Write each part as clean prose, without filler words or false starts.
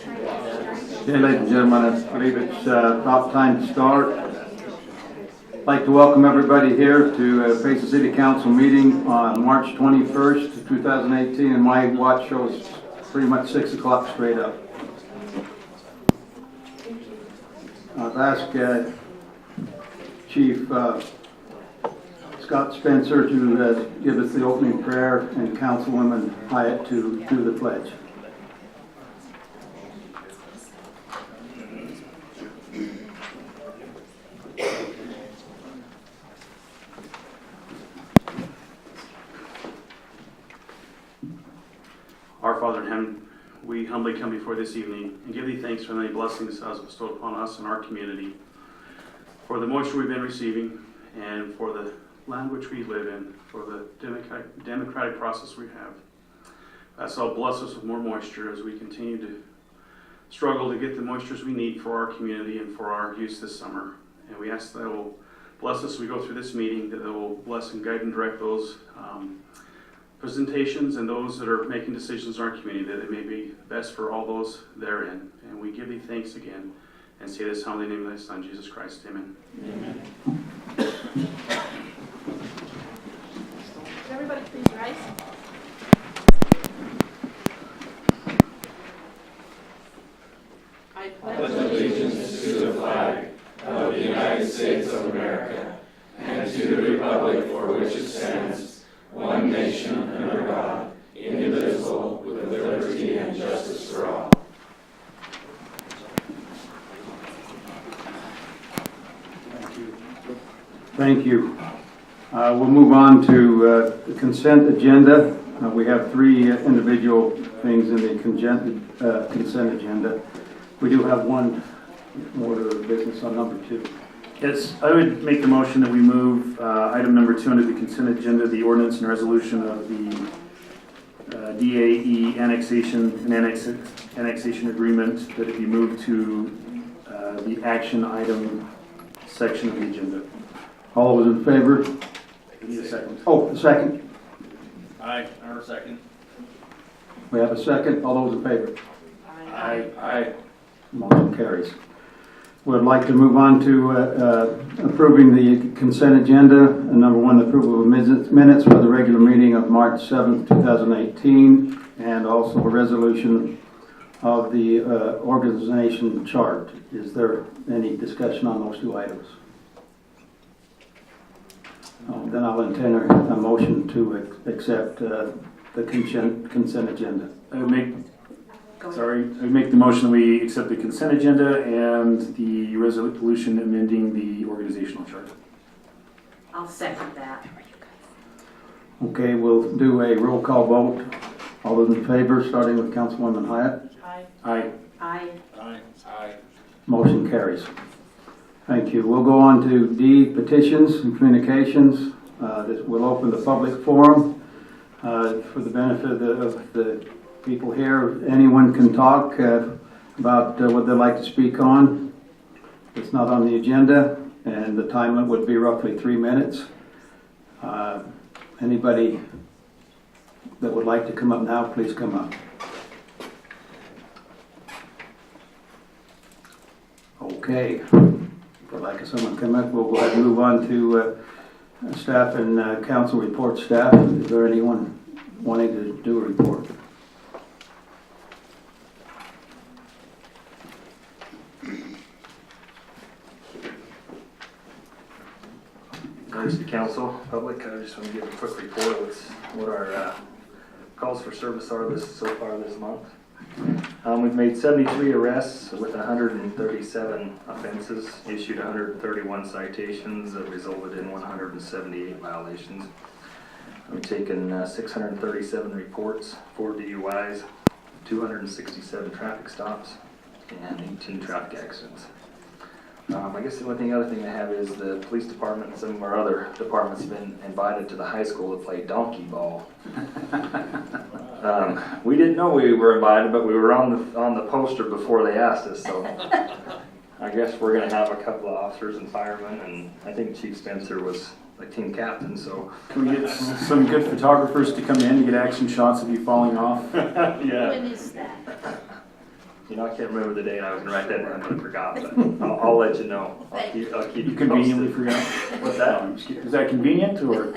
Okay, ladies and gentlemen, I believe it's about time to start. I'd like to welcome everybody here to Payson City Council meeting on March 21st, 2018, and my watch shows pretty much 6 o'clock straight up. I've asked Chief Scott Spencer to give us the opening prayer and Councilwoman Hyatt to do the pledge. Our Father in heaven, we humbly come before this evening and give thee thanks for the many blessings thou hast bestowed upon us and our community, for the moisture we've been receiving, and for the land which we live in, for the democratic process we have. That's all. Bless us with more moisture as we continue to struggle to get the moistures we need for our community and for our use this summer. And we ask that it will bless us as we go through this meeting, that it will bless and guide and direct those presentations and those that are making decisions in our community, that it may be best for all those therein. And we give thee thanks again and say this humbly in the name of thy Son, Jesus Christ. Amen. Amen. Everybody please rise. I pledge allegiance to the flag of the United States of America and to the republic for which it stands, one nation under God, indivisible, with liberty and justice for all. Thank you. We'll move on to the consent agenda. We have three individual things in the consent agenda. We do have one order of business on number 2. Yes, I would make the motion that we move item number 2 under the consent agenda, the ordinance and resolution of the DAE annexation and annexation agreement, that it be moved to the action item section of the agenda. All those in favor? Need a second. Oh, a second. Aye, or second. We have a second. All those in favor? Aye. Aye. Motion carries. We'd like to move on to approving the consent agenda. Number 1, approval of minutes for the regular meeting of March 7th, 2018, and also a resolution of the organization chart. Is there any discussion on those 2 items? Then I'll entertain a motion to accept the consent agenda. I would make the motion we accept the consent agenda and the resolution amending the organizational chart. I'll second that. Okay, we'll do a roll call vote. All those in favor, starting with Councilwoman Hyatt? Aye. Aye. Aye. Aye. Aye. Motion carries. Thank you. We'll go on to D, petitions and communications. We'll open the public forum for the benefit of the people here. Anyone can talk about what they'd like to speak on. It's not on the agenda, and the time limit would be roughly 3 minutes. Anybody that would like to come up now, please come up. Okay. If I'd like someone to come up, we'll go ahead and move on to staff and council report staff. Is there anyone wanting to do a report? Members of the council, public, I just want to give a quick report of what our calls for service are so far this month. We've made 73 arrests with 137 offenses, issued 131 citations that resulted in 178 violations. We've taken 637 reports, 4 DUIs, 267 traffic stops, and 18 traffic accidents. I guess the other thing I have is the police department and some of our other departments have been invited to the high school to play donkey ball. We didn't know we were invited, but we were on the poster before they asked us, so I guess we're going to have a couple of officers and firemen, and I think Chief Spencer was like team captain, so. Can we get some good photographers to come in to get action shots of you falling off? Yeah. When is that? You know, I can't remember the day, and I was gonna write that down, but I forgot, but I'll let you know. I'll keep You you conveniently posted. forgot? What's that? Is that convenient, or?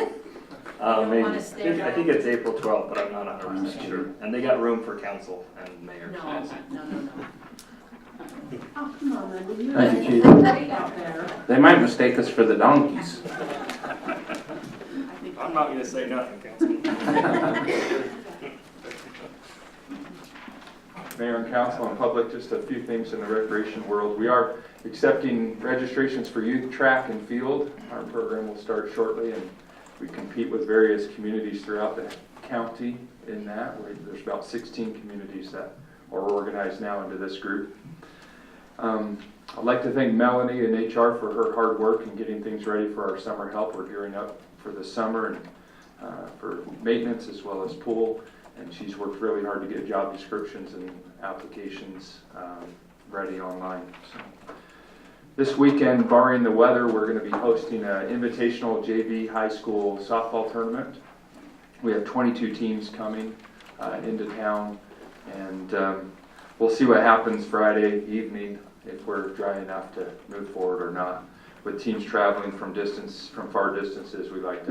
don't Maybe. wanna I stand think, I think it's April 12th, but I'm not 100% sure. sure. And they got room for council and mayor. No. Oh, come on, man. You Thank you, Chief. great out there. They might mistake us for the donkeys. I'm not gonna say nothing, Councilman. Mayor and council and public, just a few things in the recreation world. We are accepting registrations for youth track and field. Our program will start shortly, and we compete with various communities throughout the county in that. There's about 16 communities that are organized now into this group. I'd like to thank Melanie and HR for her hard work in getting things ready for our summer help. We're gearing up for the summer and for maintenance as well as pool. And she's worked really hard to get job descriptions and applications ready online. So this weekend, barring the weather, we're going to be hosting an invitational JV high school softball tournament. We have 22 teams coming into town, and we'll see what happens Friday evening if we're dry enough to move forward or not. With teams traveling from far distances, we'd like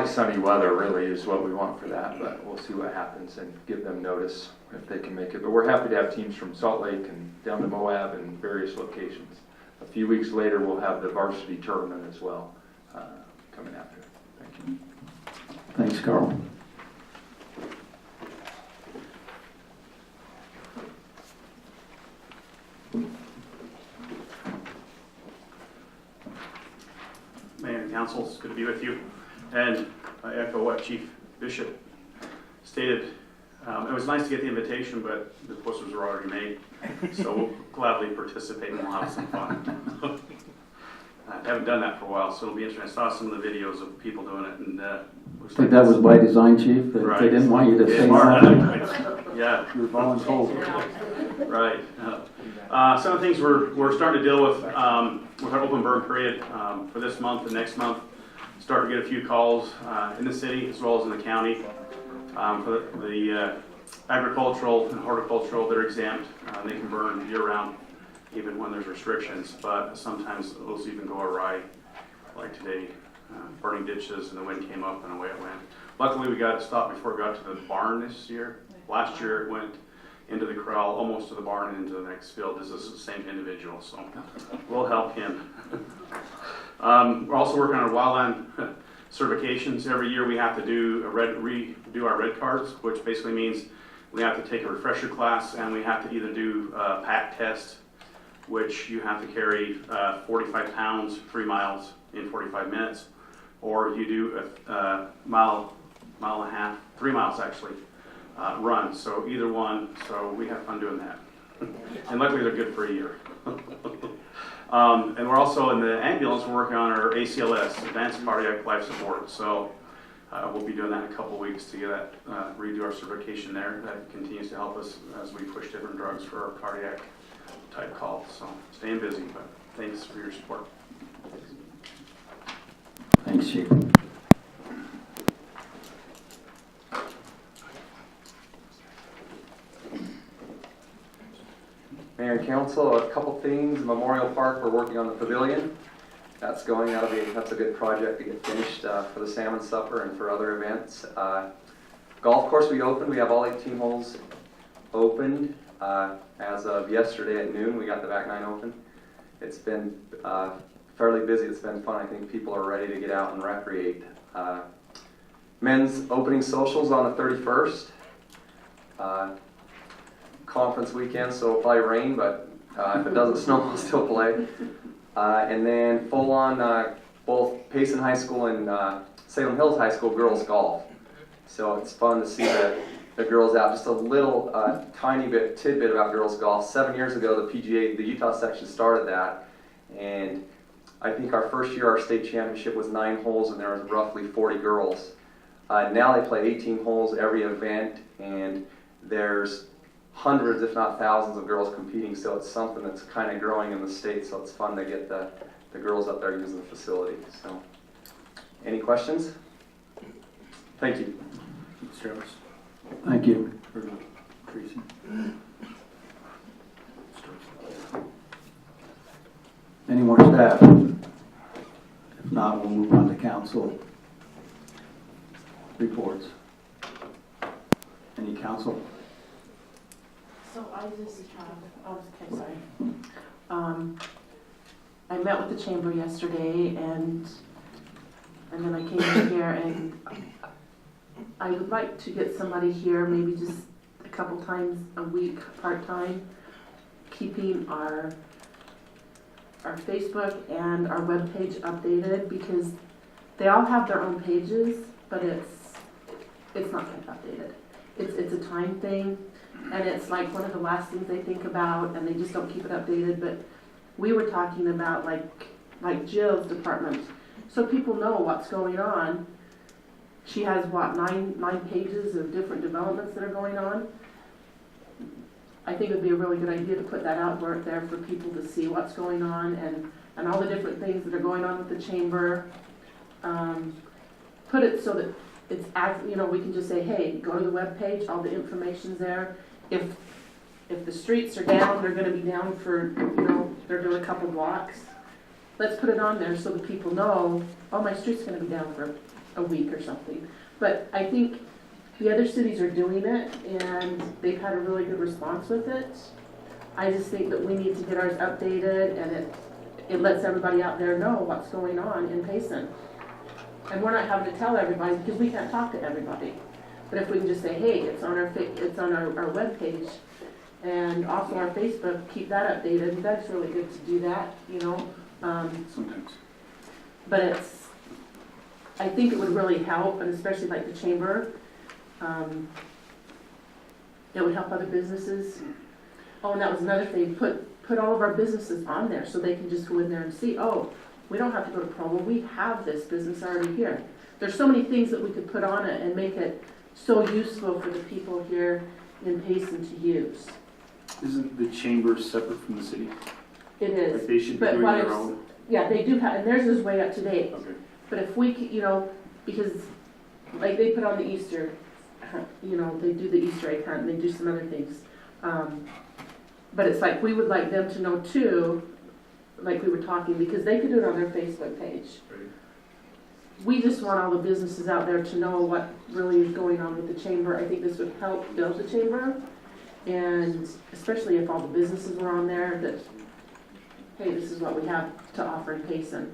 sunny weather, really, is what we want for that, but we'll see what happens and give them notice if they can make it. But we're happy to have teams from Salt Lake and down to Moab and various locations. A few weeks later, we'll have the varsity tournament as well coming after. Thank you. Thanks, Carl. Mayor and council, it's good to be with you. And I echo what Chief Bishop stated. It was nice to get the invitation, but the posters were already made. So we'll gladly participate and we'll have some fun. I haven't done that for a while, so it'll be interesting. I saw some of the videos of people doing it, and I think that was by design, Chief, that they didn't want you to say nothing. Yeah, You were voluntold. right. Some of the things we're starting to deal with our open burn period for this month and next month. Starting to get a few calls in the city as well as in the county for the agricultural and horticultural. They're exempt. They can burn year-round, even when there's restrictions. But sometimes those even go awry, like today, burning ditches and the wind came up and away it went. Luckily, we got it stopped before it got to the barn this year. Last year, it went into the corral, almost to the barn and into the next field. This is the same individual, so we'll help him. We're also working on our wildland certifications. Every year we have to redo our red cards, which basically means we have to take a refresher class and we have to either do a pack test, which you have to carry 45 pounds, 3 miles in 45 minutes, or you do a mile and a half, 3 miles actually, run. So either one, so we have fun doing that. And luckily they're good for a year. And we're also in the ambulance, we're working on our ACLS, Advanced Cardiac Life Support. So we'll be doing that in a couple weeks to get that, redo our certification there. That continues to help us as we push different drugs for our cardiac type calls. So staying busy, but thanks for your support. Thanks, Chief. Mayor and council, a couple things. Memorial Park, we're working on the pavilion. That's going. That's a good project to get finished for the salmon supper and for other events. Golf course we opened. We have all 18 holes opened as of yesterday at noon. We got the back 9 open. It's been fairly busy. It's been fun. I think people are ready to get out and recreate. Men's opening socials on the 31st. Conference weekend, so it'll probably rain, but if it doesn't snow, we'll still play. And then full on both Payson High School and Salem Hills High School girls golf. So it's fun to see the girls out. Just a little tiny bit tidbit about girls golf. 7 years ago, the PGA, the Utah section started that, and I think our first year, our state championship was 9 holes, and there was roughly 40 girls. Now they play 18 holes every event, and there's hundreds, if not thousands, of girls competing, so it's something that's kind of growing in the state, so it's fun to get the girls up there using the facility. So, any questions? Thank you. Thank you, Tracy. have? If not, we'll move on to council reports. Any council? So I just have, oh, okay, sorry. I met with the chamber yesterday and then I came in here and I would like to get somebody here, maybe just a couple times a week, part-time, keeping our Facebook and our webpage updated, because they all have their own pages, but it's not kept updated. It's a time thing, and it's like one of the last things they think about, and they just don't keep it updated. But we were talking about like Jill's department, so people know what's going on. She has what, nine pages of different developments that are going on. I think it would be a really good idea to put that out there for people to see what's going on and all the different things that are going on with the chamber. Put it so that it's, we can just say, hey, go to the webpage, all the information's there. If the streets are down, they're gonna be down for, they're doing a couple blocks. Let's put it on there so that people know, oh, my street's gonna be down for a week or something. But I think the other cities are doing it, and they've had a really good response with it. I just think that we need to get ours updated, and it lets everybody out there know what's going on in Payson. And we're not having to tell everybody, because we can't talk to everybody. But if we can just say, hey, it's on our webpage, and also our Facebook, keep that updated. That's really good to do that, Sometimes. But I think it would really help, and especially like the chamber. It would help other businesses. Oh, and that was another thing, put all of our businesses on there so they can just go in there and see, oh, we don't have to go to promo, we have this business already here. There's so many things that we could put on it and make it so useful for the people here in Payson to use. Isn't the chamber separate from the city? It is. Like they should be But doing what their if- own? Yeah, they do have, and theirs is way up to date. Okay. But if we, because like they put on the Easter, they do the Easter egg hunt and they do some other things. But it's like, we would like them to know too, like we were talking, because they could do it on their Facebook page. Right. We just want all the businesses out there to know what really is going on with the chamber. I think this would help build the chamber. And especially if all the businesses were on there, that, hey, this is what we have to offer in Payson.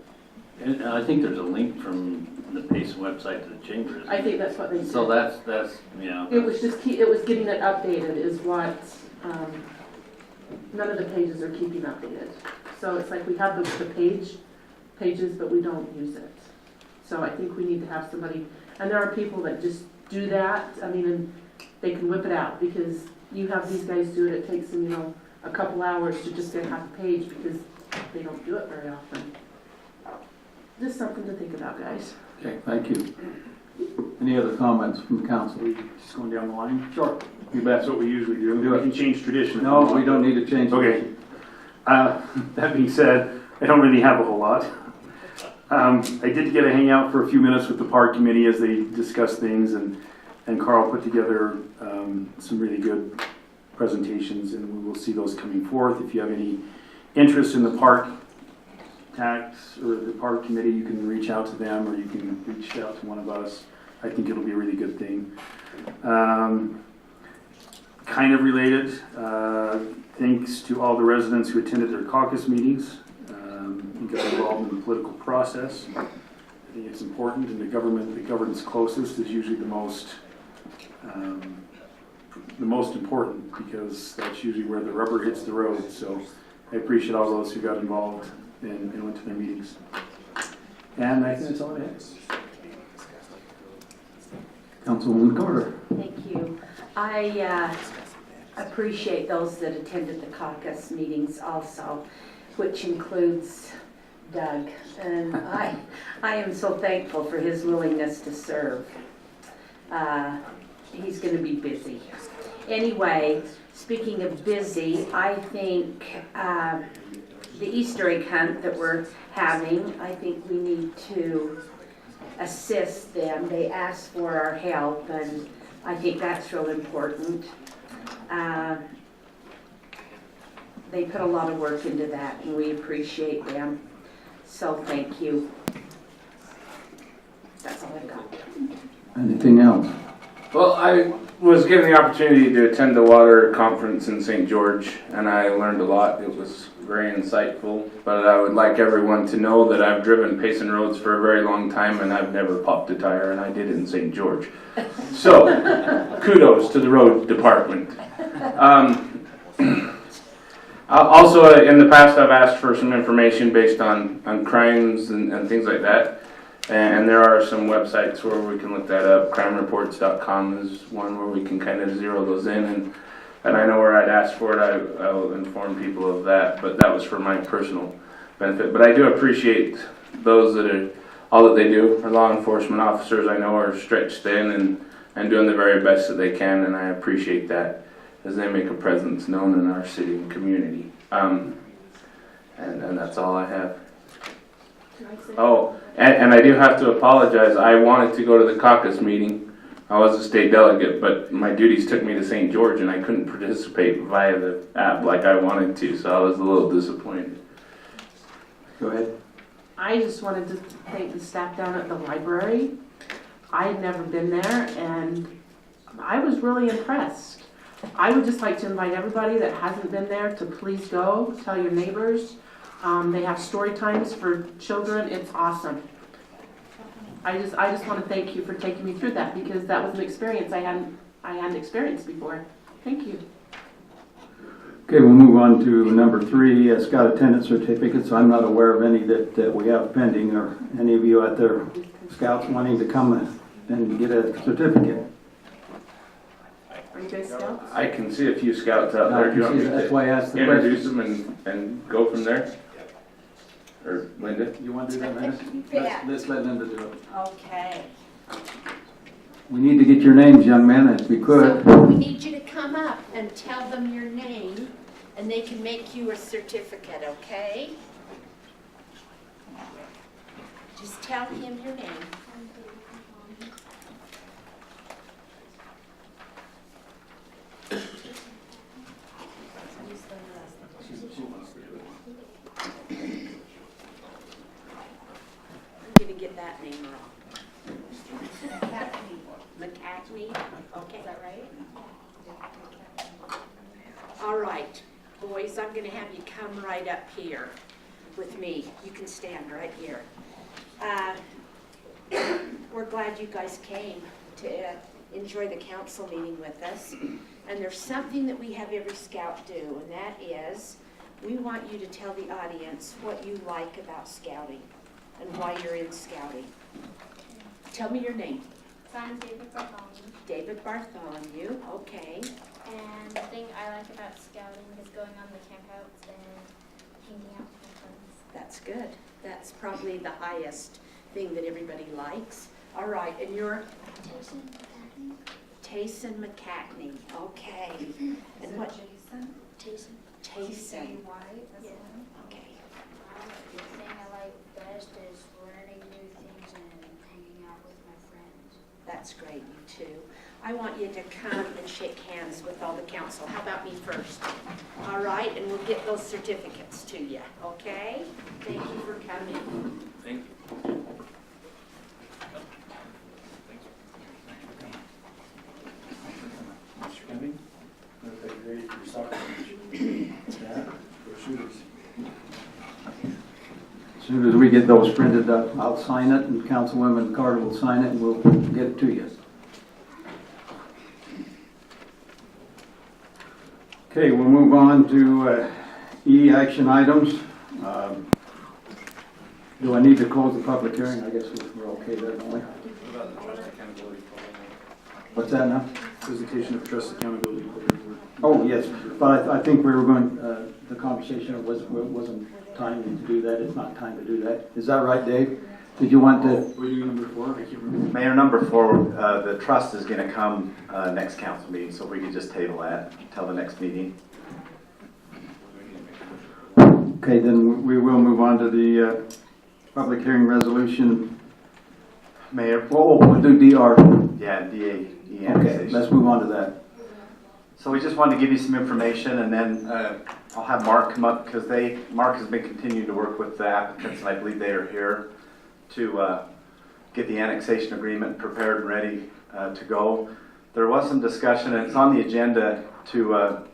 And I think there's a link from the Payson website to the chamber. I think that's what they said. So that's, yeah. It was just, it was getting it updated is what, none of the pages are keeping updated. So it's like we have the pages, but we don't use it. So I think we need to have somebody, and there are people that just do that, and they can whip it out, because you have these guys do it, it takes them, a couple hours to just get half a page, because they don't do it very often. Just something to think about, guys. Okay, thank you. Any other comments from the council? Just going down the line? Sure. That's what we usually do. Do We it. can change tradition. No, we don't need to change. Okay. That being said, I don't really have a whole lot. I did get a hangout for a few minutes with the park committee as they discussed things, and Carl put together some really good presentations, and we will see those coming forth. If you have any interest in the park tax or the park committee, you can reach out to them, or you can reach out to one of us. I think it'll be a really good thing. Kind of related, thanks to all the residents who attended their caucus meetings and got involved in the political process. I think it's important, and the government that governs closest is usually the most important, because that's usually where the rubber hits the road. So I appreciate all those who got involved and went to their meetings. And I think that's all I have. Councilwoman Carter. Thank you. I appreciate those that attended the caucus meetings also, which includes Doug. And I am so thankful for his willingness to serve. He's going to be busy. Anyway, speaking of busy, I think the Easter egg hunt that we're having, I think we need to assist them. They asked for our help, and I think that's real important. They put a lot of work into that, and we appreciate them. So thank you. That's all I've got. Anything else? Well, I was given the opportunity to attend the water conference in St. George, and I learned a lot. It was very insightful, but I would like everyone to know that I've driven Payson roads for a very long time, and I've never popped a tire, and I did in St. George. So, kudos to the road department. Also, in the past, I've asked for some information based on crimes and things like that. And there are some websites where we can look that up. Crimereports.com is one where we can kind of zero those in. And I know where I'd ask for it. I will inform people of that. But that was for my personal benefit. But I do appreciate those that are, all that they do. Our law enforcement officers I know are stretched thin and doing the very best that they can. And I appreciate that as they make a presence known in our city and community. And that's all I have. Oh, and I do have to apologize. I wanted to go to the caucus meeting. I was a state delegate, but my duties took me to St. George, and I couldn't participate via the app like I wanted to, so I was a little disappointed. Go ahead. I just wanted to thank the staff down at the library. I had never been there, and I was really impressed. I would just like to invite everybody that hasn't been there to please go, tell your neighbors. They have story times for children. It's awesome. I just want to thank you for taking me through that, because that was an experience I hadn't experienced before. Thank you. Okay, we'll move on to number 3, Scout attendance certificates. I'm not aware of any that we have pending, or any of you out there, Scouts, wanting to come and get a certificate. Are you guys scouts? I can see a few scouts out there. Do you want me That's to why I asked the introduce question. them and go from there? Or Linda? You want to do that, Linda? Yeah. Let's let Linda do it. Okay. We need to get your names, young men, if we could. So we need you to come up and tell them your name, and they can make you a certificate, okay? Just tell him your name. I'm gonna get that name wrong. McCackney, okay. Is that right? All right, boys, I'm gonna have you come right up here with me. You can stand right here. We're glad you guys came to enjoy the council meeting with us. And there's something that we have every scout do, and that is, we want you to tell the audience what you like about scouting and why you're in scouting. Tell me your name. I'm David Bartholomew, David Bartholomew, okay. and the thing I like about scouting is going on the campouts and hanging out with my friends. That's good. That's probably the highest thing that everybody likes. All right, and you're? Payson McCackney, okay. And what? Payson. Payson. Yeah. Okay. The thing I like best is learning new things and hanging out with my friends. That's great, you too. I want you to come and shake hands with all the council. How about me first? All right, and we'll get those certificates to you, okay? Thank you for coming. Thank you. Mr. Cumming, are you ready for your soccer match? Yeah, go Shooters. As soon as we get those printed up, I'll sign it, and Councilwoman Carter will sign it, and we'll get it to you. Okay, we'll move on to E, action items. Do I need to close the public hearing? I guess we're okay there, don't we? What's that now? Presentation of trust accountability program. Oh, yes, but I think we were going, the conversation wasn't time to do that. It's not time to do that. Is that right, Dave? Did you want to? We're doing number 4, I can't remember. Mayor, number 4, the trust is going to come next council meeting, so if we could just table that till the next meeting. Okay, then we will move on to the public hearing resolution. Mayor? Oh, we'll do DR. Yeah, DAE Okay, let's move on to that. So we just wanted to give you some information, and then I'll have Mark come up because Mark has been continuing to work with the applicants, and I believe they are here to get the annexation agreement prepared and ready to go. There was some discussion, and it's on the agenda to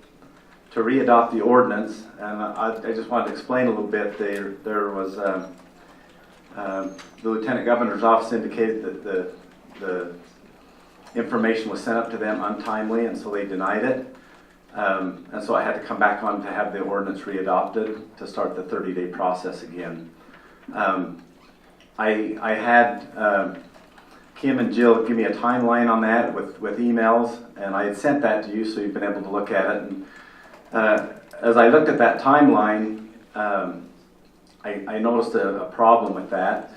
re-adopt the ordinance, and I just wanted to explain a little bit. There was the Lieutenant Governor's office indicated that the information was sent up to them untimely, and so they denied it. And so I had to come back on to have the ordinance re-adopted to start the 30-day process again. I had Kim and Jill give me a timeline on that with emails, and I had sent that to you so you've been able to look at it. And as I looked at that timeline, I noticed a problem with that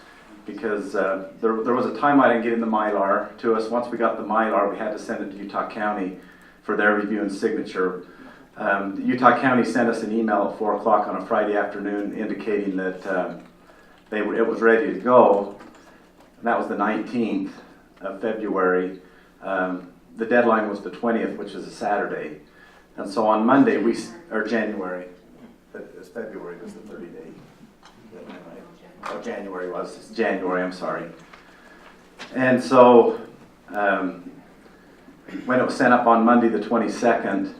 because there was a time I didn't get in the Mylar to us. Once we got the Mylar, we had to send it to Utah County for their review and signature. Utah County sent us an email at 4 o'clock on a Friday afternoon indicating that it was ready to go. And that was the 19th of February. The deadline was the 20th, which is a Saturday. And so on Monday, January, it's February was the 30-day. Oh, January was, it's January, I'm sorry. And so when it was sent up on Monday the 22nd,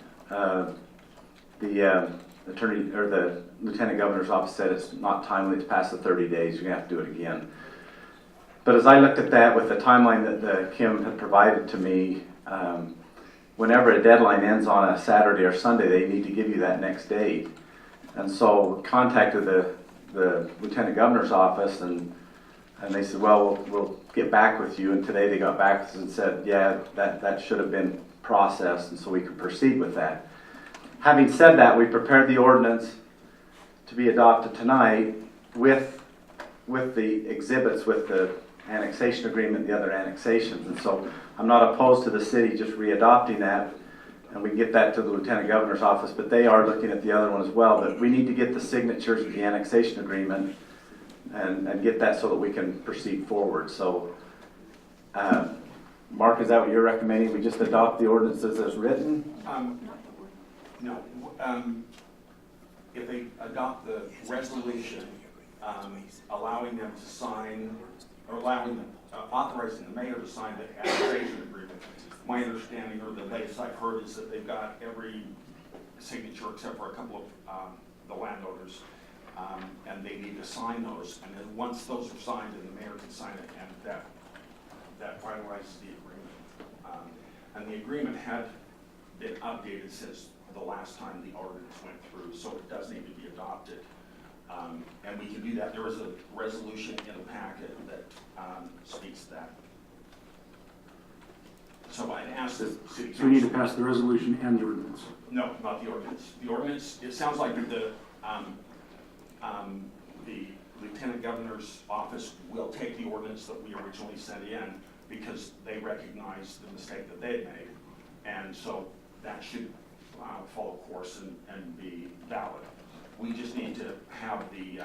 the attorney or the Lieutenant Governor's office said it's not timely to pass the 30 days. You're gonna have to do it again. But as I looked at that with the timeline that Kim had provided to me, whenever a deadline ends on a Saturday or Sunday, they need to give you that next date. And so contacted the Lieutenant Governor's office, and they said, well, we'll get back with you. And today they got back and said, yeah, that should have been processed, and so we could proceed with that. Having said that, we prepared the ordinance to be adopted tonight with the exhibits, with the annexation agreement, the other annexations. And so I'm not opposed to the city just re-adopting that, and we can get that to the Lieutenant Governor's office, but they are looking at the other one as well. But we need to get the signatures of the annexation agreement and get that so that we can proceed forward. So, Mark, is that what you're recommending? We just adopt the ordinance as written? No. If they adopt the resolution allowing them to sign, or authorizing the mayor to sign the annexation agreement, my understanding, or the latest I've heard, is that they've got every signature except for a couple of the landowners, and they need to sign those. And then once those are signed, then the mayor can sign it, and that finalizes the agreement. And the agreement had been updated since the last time the ordinance went through, so it does need to be adopted. And we can do that. There is a resolution in the packet that speaks to that. So I'd ask the city council. So we need to pass the resolution and the ordinance? No, not the ordinance. The ordinance, it sounds like the Lieutenant Governor's office will take the ordinance that we originally sent in because they recognize the mistake that they had made. And so that should follow course and be valid. We just need to have the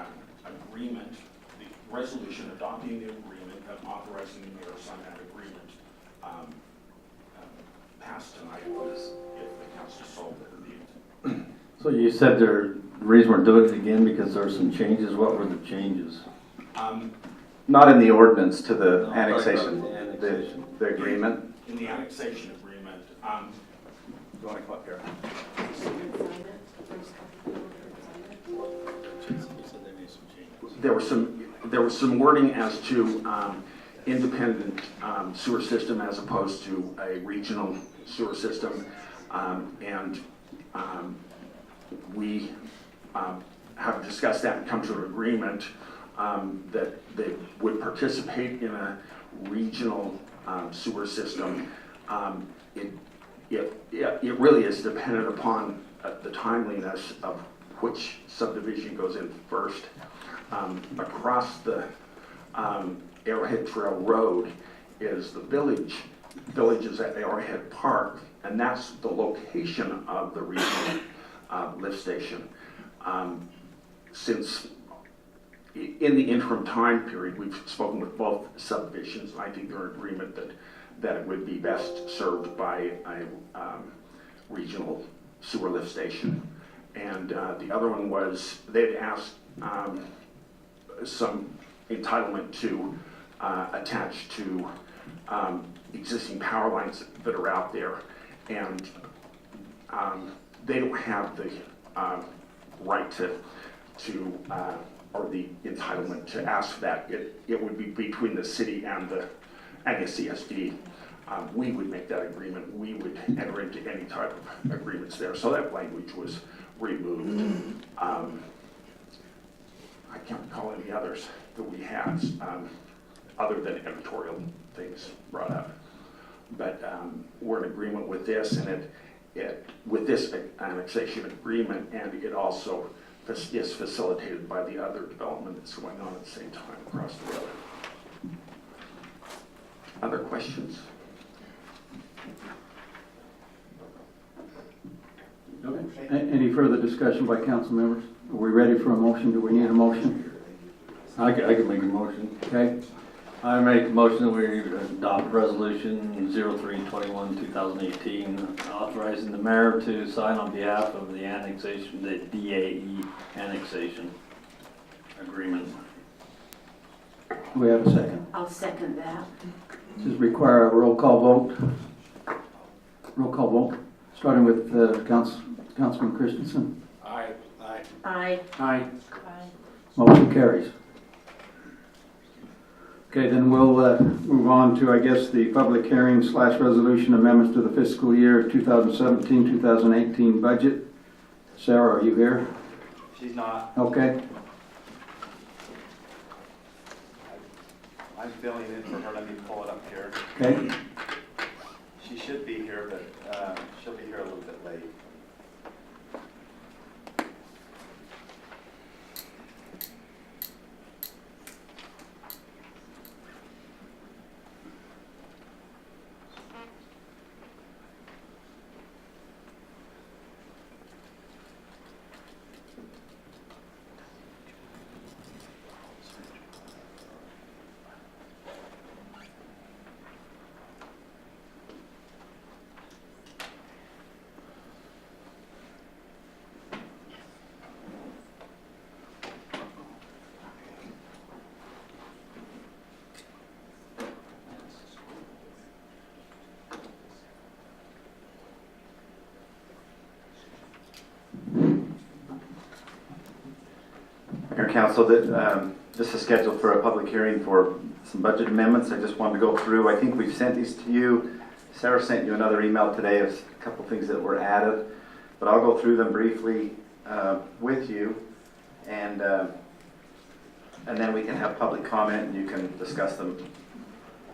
agreement, the resolution adopting the agreement and authorizing the mayor to sign that agreement passed tonight if the council so needed. So you said the reason we're doing it again because there were some changes. What were the changes? Not in the ordinance to the annexation, The annexation. the agreement. In the annexation agreement, You want to come up here? there was some wording as to independent sewer system as opposed to a regional sewer system, and we have discussed that and come to an agreement that they would participate in a regional sewer system. It really is dependent upon the timeliness of which subdivision goes in first. Across the Arrowhead Trail Road is the village. Village is at Arrowhead Park, and that's the location of the regional lift station. Since in the interim time period, we've spoken with both subdivisions, and I think they're in agreement that it would be best served by a regional sewer lift station. And the other one was, they'd asked some entitlement to attach to existing power lines that are out there. And they don't have the right to or the entitlement to ask for that. It would be between the city and the CSD. We would make that agreement. We would enter into any type of agreements there. So that language was removed. I can't recall any others that we had, other than editorial things brought up. But we're in agreement with this, and with this annexation agreement, and it also is facilitated by the other development that's going on at the same time across the road. Other questions? Okay. Any further discussion by council members? Are we ready for a motion? Do we need a motion? I can make a motion. Okay. I make a motion that we adopt resolution 03/21/2018, authorizing the mayor to sign on behalf of the annexation, the DAE annexation agreement. Do we have a second? I'll second that. Does require a roll call vote? Roll call vote, starting with Councilman Christensen. Aye. Aye. Aye. Motion carries. Okay, then we'll move on to, I guess, the public hearing / resolution amendments to the fiscal year 2017-2018 budget. Sarah, are you here? She's not. Okay. I'm filling in for her. Let me pull it up here. Okay. She should be here, but she'll be here a little bit late. Council, this is scheduled for a public hearing for some budget amendments. I just wanted to go through. I think we've sent these to you. Sarah sent you another email today of a couple things that were added, but I'll go through them briefly with you, and then we can have public comment and you can discuss them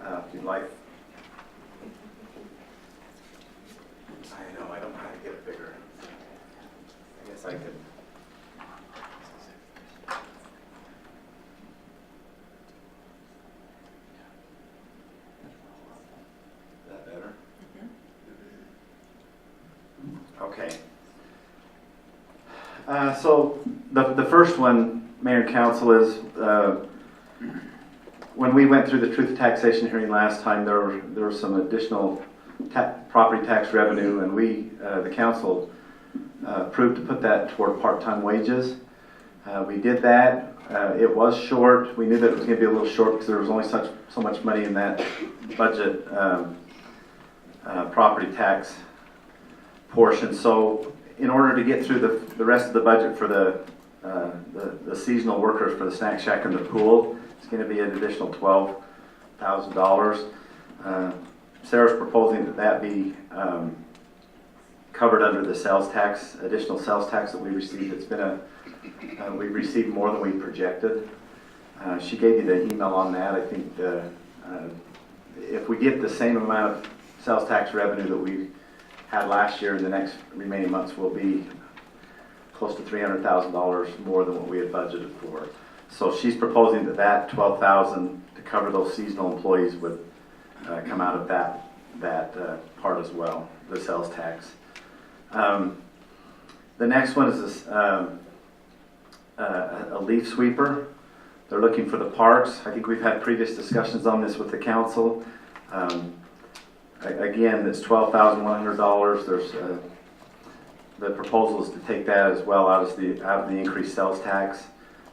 if you'd like. I know, I don't know how to get it bigger. I guess I could. Okay. So the first one, Mayor and Council, is when we went through the truth taxation hearing last time, there was some additional property tax revenue, and we, the council, approved to put that toward part-time wages. We did that. It was short. We knew that it was going to be a little short because there was only so much money in that budget property tax portion. So in order to get through the rest of the budget for the seasonal workers for the snack shack and the pool, it's going to be an additional $12,000. Sarah's proposing that be covered under the sales tax, additional sales tax that we received. It's been we received more than we projected. She gave you the email on that. I think if we get the same amount of sales tax revenue that we had last year, in the next remaining months will be close to $300,000 more than what we had budgeted for. So she's proposing that $12,000 to cover those seasonal employees would come out of that part as well, the sales tax. The next one is this, a leaf sweeper. They're looking for the parks. I think we've had previous discussions on this with the council. Again, it's $12,100. There's the proposal is to take that as well out of the increased sales tax,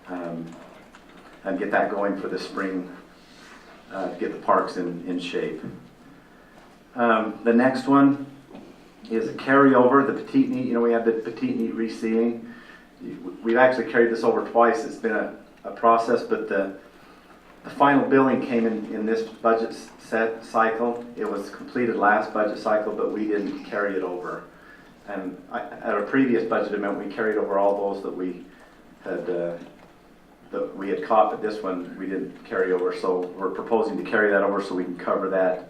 and get that going for the spring, to get the parks in shape. The next one is a carryover, the petite neat. We have the petite neat resealing. We've actually carried this over twice. It's been a process, but the final billing came in this budget set cycle. It was completed last budget cycle, but we didn't carry it over. And at our previous budget amendment, we carried over all those that we had caught, but this one we didn't carry over. So we're proposing to carry that over so we can cover that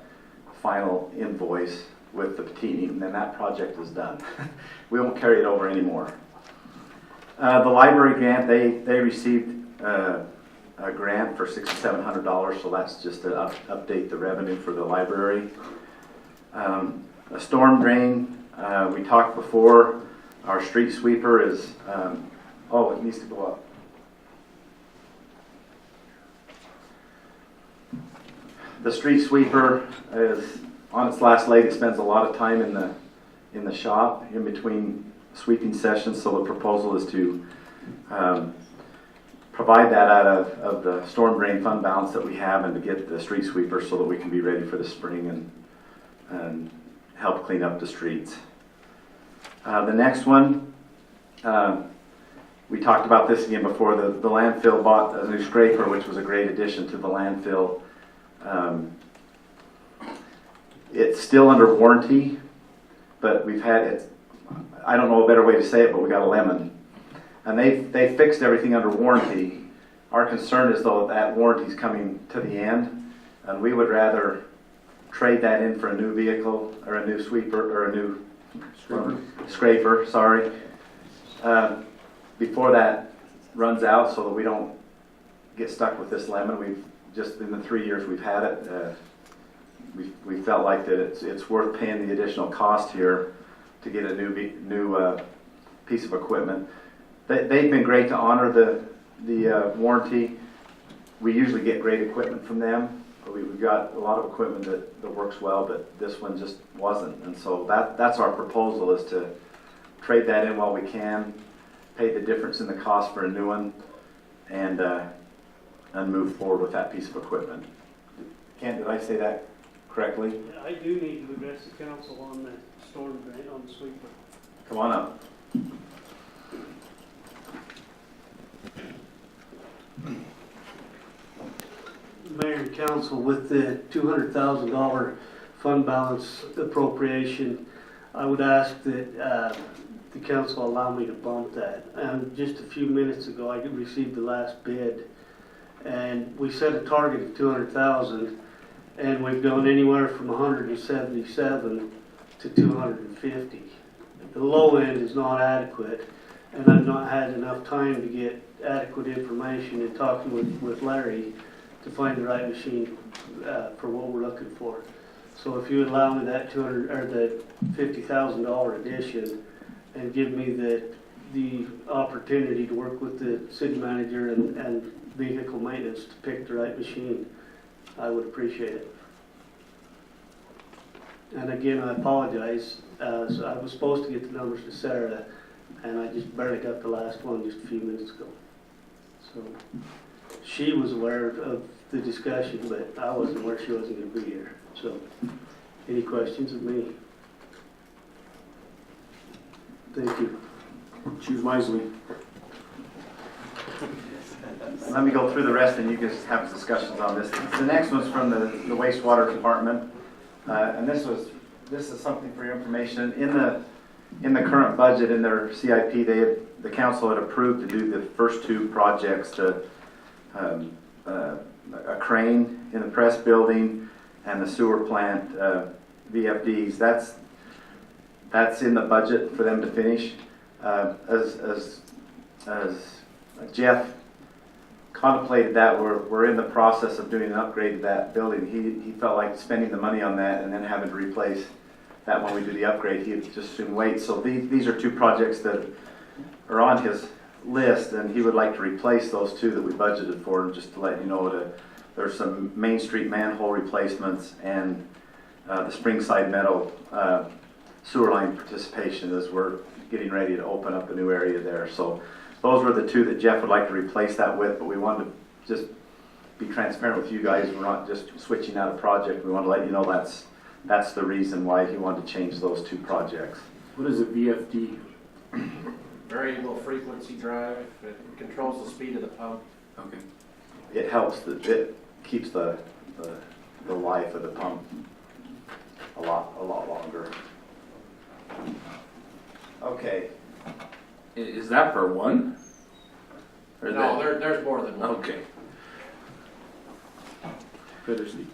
final invoice with the petite neat, and then that project is done. We won't carry it over anymore. The library grant, they received a grant for $6,700, so that's just to update the revenue for the library. A storm drain, we talked before, our street sweeper is, it needs to go up. The street sweeper is on its last leg. It spends a lot of time in the shop in between sweeping sessions, so the proposal is to provide that out of the storm drain fund balance that we have, and to get the street sweeper so that we can be ready for the spring and help clean up the streets. The next one, we talked about this again before. The landfill bought a new scraper, which was a great addition to the landfill. It's still under warranty, but we've had it. I don't know a better way to say it, but we got a lemon. And they fixed everything under warranty. Our concern is, though, that warranty's coming to the end, and we would rather trade that in for a new vehicle, or a new sweeper, or a new scraper, sorry, before that runs out, so that we don't get stuck with this lemon. We've just, in the 3 years we've had it, we felt like that it's worth paying the additional cost here to get a new piece of equipment. They've been great to honor the warranty. We usually get great equipment from them. We've got a lot of equipment that works well, but this one just wasn't. And so that's our proposal, is to trade that in while we can, pay the difference in the cost for a new one, and move forward with that piece of equipment. Kent, did I say that correctly? Yeah, I do need to address the council on the storm drain, on the sweeper. Come on up. Mayor and council, with the $200,000 fund balance appropriation, I would ask that the council allow me to bump that. And just a few minutes ago, I received the last bid, and we set a target of 200,000, and we've gone anywhere from 177 to 250. The low end is not adequate, and I've not had enough time to get adequate information in talking with Larry to find the right machine for what we're looking for. So if you would allow me that the $50,000 addition, and give me the opportunity to work with the city manager and vehicle maintenance to pick the right machine, I would appreciate it. And again, I apologize. So I was supposed to get the numbers to Sarah, and I just barely got the last one just a few minutes ago. So she was aware of the discussion, but I wasn't aware she wasn't going to be here. So any questions of me? Thank you. Choose wisely. Let me go through the rest, and you can have discussions on this. The next one's from the wastewater department, and this is something for your information. In the current budget, in their CIP, the council had approved to do the first two projects, a crane in the press building and the sewer plant VFDs. That's in the budget for them to finish. As Jeff contemplated that, we're in the process of doing an upgrade to that building. He felt like spending the money on that and then having to replace that when we do the upgrade, he'd just soon wait. So these are two projects that are on his list, and he would like to replace those two that we budgeted for. And just to let you know, there's some Main Street manhole replacements and the Springside Meadow sewer line participation, as we're getting ready to open up a new area there. So those were the two that Jeff would like to replace that with, but we wanted to just be transparent with you guys. We're not just switching out a project. We want to let you know that's the reason why he wanted to change those two projects. What is a VFD? Variable frequency drive, it controls the speed of the pump. Okay. It helps, it keeps the life of the pump a lot longer. Okay. Is that for one? Or No, there's more than one. Okay. Bittersweet.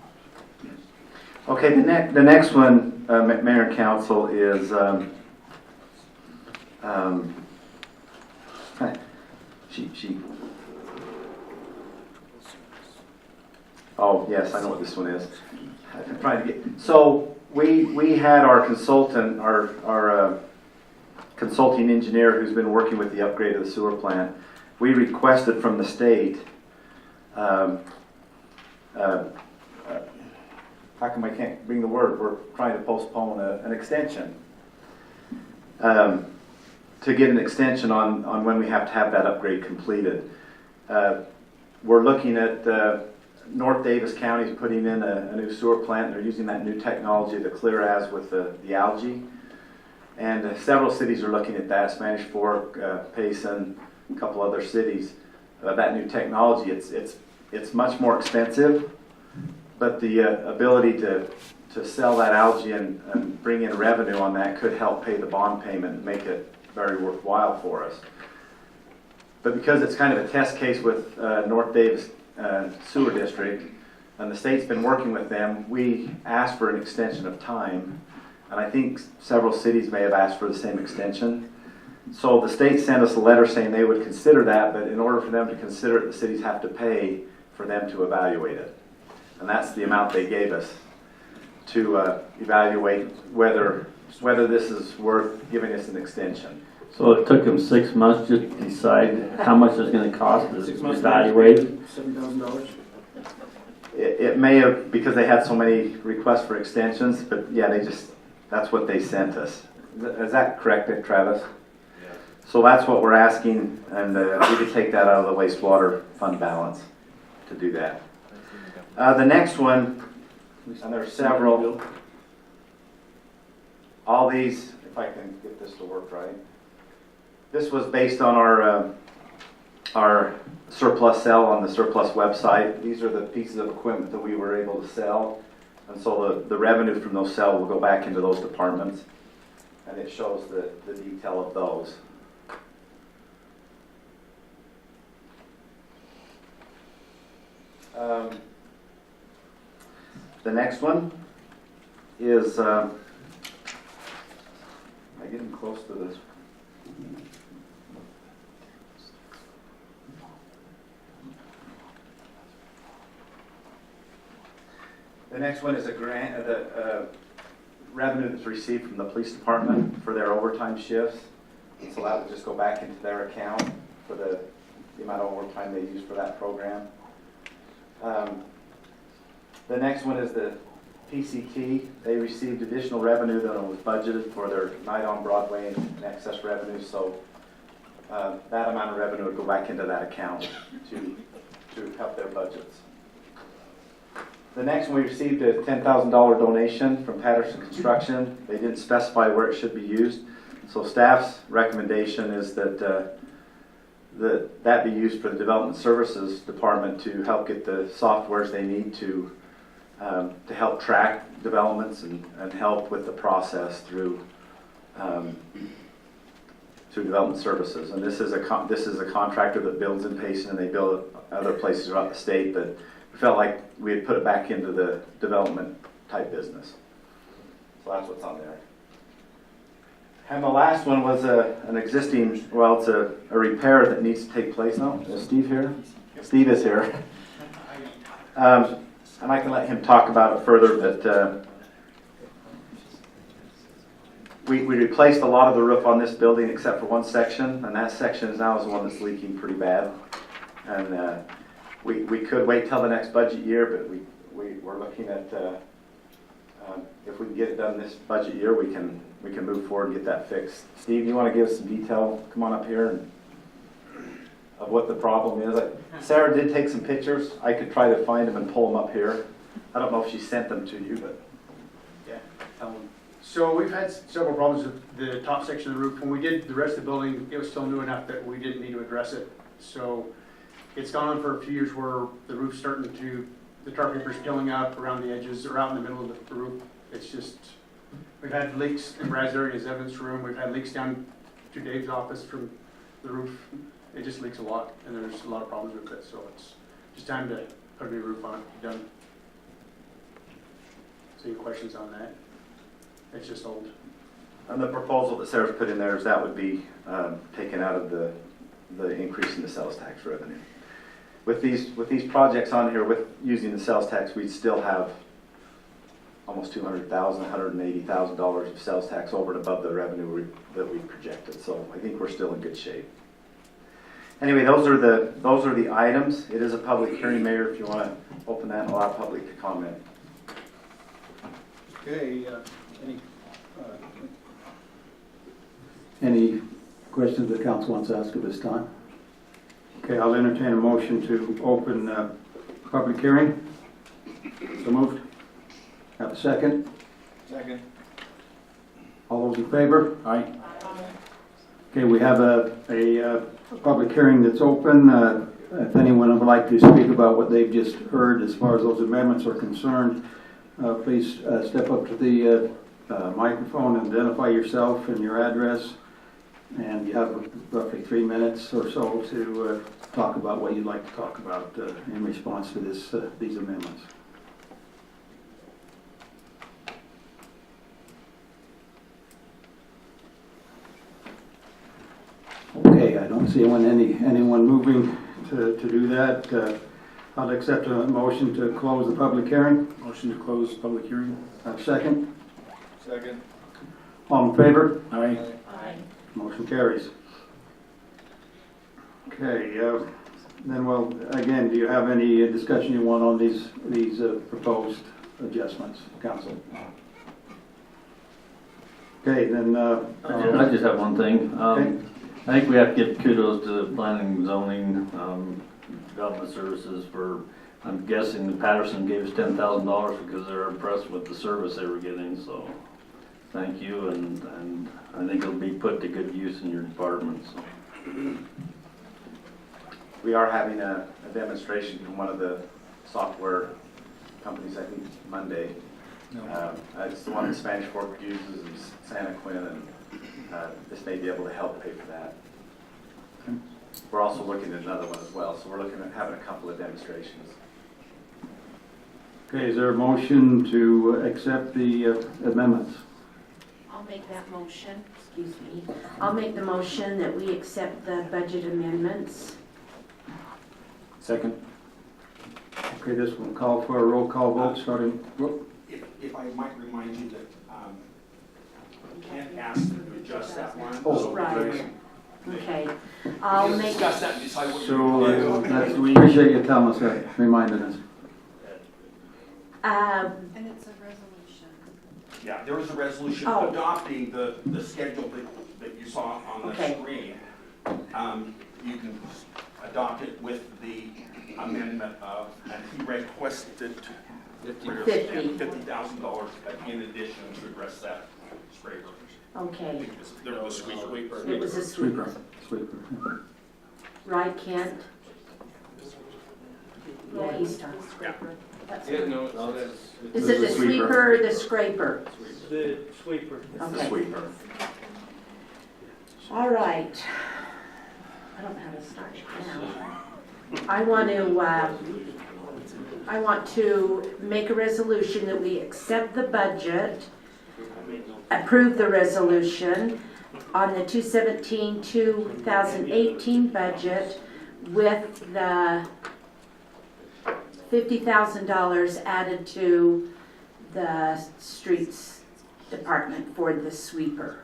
Okay, the next one, Mayor and Council, is oh yes, I know what this one is. I'm trying to get. So we had our consultant, our consulting engineer who's been working with the upgrade of the sewer plant. We requested from the state. How come I can't bring the word? We're trying to postpone an extension. To get an extension on when we have to have that upgrade completed. We're looking at North Davis County is putting in a new sewer plant. They're using that new technology, the clear as with the algae. And several cities are looking at that, Spanish Fork, Payson, a couple other cities. That new technology, it's much more expensive, but the ability to sell that algae and bring in revenue on that could help pay the bond payment and make it very worthwhile for us. But because it's kind of a test case with North Davis Sewer District, and the state's been working with them, we asked for an extension of time, and I think several cities may have asked for the same extension. So the state sent us a letter saying they would consider that, but in order for them to consider it, the cities have to pay for them to evaluate it. And that's the amount they gave us to evaluate whether this is worth giving us an extension. So it took them 6 months to decide how much it's gonna cost to evaluate? $7,000. It may have, because they had so many requests for extensions, but yeah, that's what they sent us. Is that correct, Travis? Yeah. So that's what we're asking, and we could take that out of the wastewater fund balance to do that. The next one, and there's several, all these, if I can get this to work right. This was based on our surplus sell on the surplus website. These are the pieces of equipment that we were able to sell. And so the revenue from those sales will go back into those departments. And it shows the detail of those. The next one is, am I getting close to this? The next one is a grant, the revenue that's received from the police department for their overtime shifts. And so that will just go back into their account for the amount of overtime they use for that program. The next one is the PCT. They received additional revenue than was budgeted for their night on Broadway and excess revenue. So that amount of revenue would go back into that account to help their budgets. The next one, we received a $10,000 donation from Patterson Construction. They didn't specify where it should be used. So staff's recommendation is that that be used for the Development Services Department to help get the softwares they need to help track developments and help with the process through Development Services. And this is a contractor that builds in Payson, and they build other places throughout the state, but we felt like we had put it back into the development type business. So that's what's on there. And the last one was an existing, well, it's a repair that needs to take place now. Is Steve here? Steve is here. And I can let him talk about it further, but we replaced a lot of the roof on this building except for one section, and that section is now the one that's leaking pretty bad. And we could wait till the next budget year, but we're looking at if we can get it done this budget year, we can we can move forward and get that fixed. Steve, you want to give us some detail? Come on up here and of what the problem is. Sarah did take some pictures. I could try to find them and pull them up here. I don't know if she sent them to you, but Yeah. So we've had several problems with the top section of the roof. When we did the rest of the building, it was still new enough that we didn't need to address it. So it's gone on for a few years where the roof's starting to, the tar paper's peeling up around the edges or out in the middle of the roof. It's just, we've had leaks in Brad's area, his evidence room. We've had leaks down to Dave's office from the roof. It just leaks a lot, and there's a lot of problems with it. So it's just time to put a new roof on it. Done. So any questions on that? It's just old. and the proposal that Sarah's put in there is that would be taken out of the increase in the sales tax revenue. With these projects on here, with using the sales tax, we'd still have almost $200,000, $180,000 of sales tax over and above the revenue that we projected. So I think we're still in good shape. Anyway, those are the items. It is a public hearing, Mayor, if you want to open that and allow public to comment. Okay, any questions the council wants to ask at this time? Okay, I'll entertain a motion to open public hearing. So moved. Have a second? Second. All those in favor? Aye. Okay, we have a public hearing that's open. If anyone would like to speak about what they've just heard as far as those amendments are concerned, please step up to the microphone and identify yourself and your address. And you have roughly 3 minutes or so to talk about what you'd like to talk about in response to these amendments. Okay, I don't see anyone moving to do that. I'll accept a motion to close the public hearing. Motion to close public hearing. Have a second? Second. All in favor? Aye. Aye. Motion carries. Okay, then, well, again, do you have any discussion you want on these proposed adjustments, council? Okay, then. I just have one thing. Okay. I think we have to give kudos to planning and zoning, development services for, I'm guessing Patterson gave us $10,000 because they're impressed with the service they were getting, so thank you, and I think it'll be put to good use in your department, so. We are having a demonstration from one of the software companies, I think Monday. It's the one that Spanish Fork uses, is Santa Quinn, and this may be able to help pay for that. We're also looking at another one as well, so we're looking at having a couple of demonstrations. Okay, is there a motion to accept the amendments? I'll make that motion, excuse me. I'll make the motion that we accept the budget amendments. Second. Okay, this will call for a roll call vote starting. If I might remind you that you can't ask them to adjust that one. Oh, right. Okay. I'll We'll make, discuss that and decide what So you're going to do. we appreciate you telling us that, reminding us. And it's a resolution. Yeah, there was a resolution Oh. adopting the schedule that you saw on the Okay. screen. You can adopt it with the amendment of, and he requested $50,000 in addition to address that scraper. okay. There was a sweeper. It was a sweeper. Sweeper. Right, Kent? Yeah, he's done. Yeah. Is it the sweeper or the scraper? The sweeper. Okay. Sweeper. All right. I don't know how to start now. I want to make a resolution that we accept the budget, approve the resolution on the 2017-2018 budget with the $50,000 added to the streets department for the sweeper.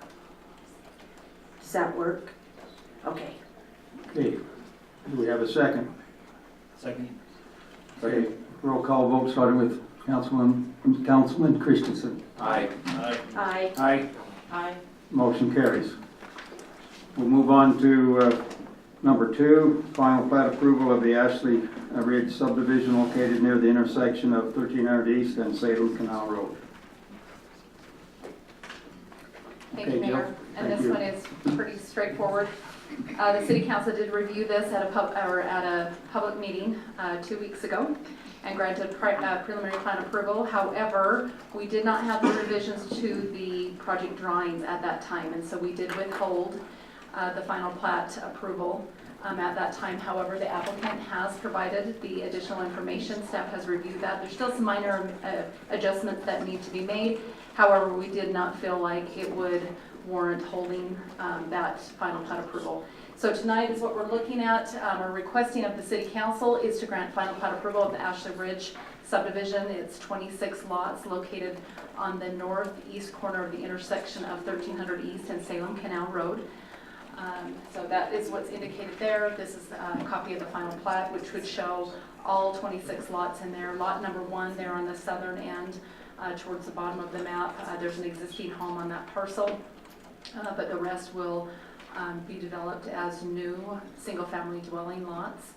Does that work? Okay. Okay, do we have a second? Second. Okay, roll call vote starting with Councilman Christensen. Aye. Aye. Aye. Aye. Motion carries. We'll move on to number 2, final plat approval of the Ashley Ridge subdivision located near the intersection of 1300 East and Salem Canal Road. Thank Okay, you, Jill. Mayor. And Thank this you. one is pretty straightforward. The city council did review this at a public meeting 2 weeks ago and granted preliminary plan approval. However, we did not have the revisions to the project drawings at that time, and so we did withhold the final plat approval at that time. However, the applicant has provided the additional information. Staff has reviewed that. There's still some minor adjustments that need to be made. However, we did not feel like it would warrant holding that final plat approval. So tonight is what we're looking at. We're requesting of the city council is to grant final plat approval of the Ashley Ridge subdivision. It's 26 lots located on the northeast corner of the intersection of 1300 East and Salem Canal Road. So that is what's indicated there. This is a copy of the final plat, which would show all 26 lots in there. Lot number 1 there on the southern end towards the bottom of the map. There's an existing home on that parcel, but the rest will be developed as new single-family dwelling lots.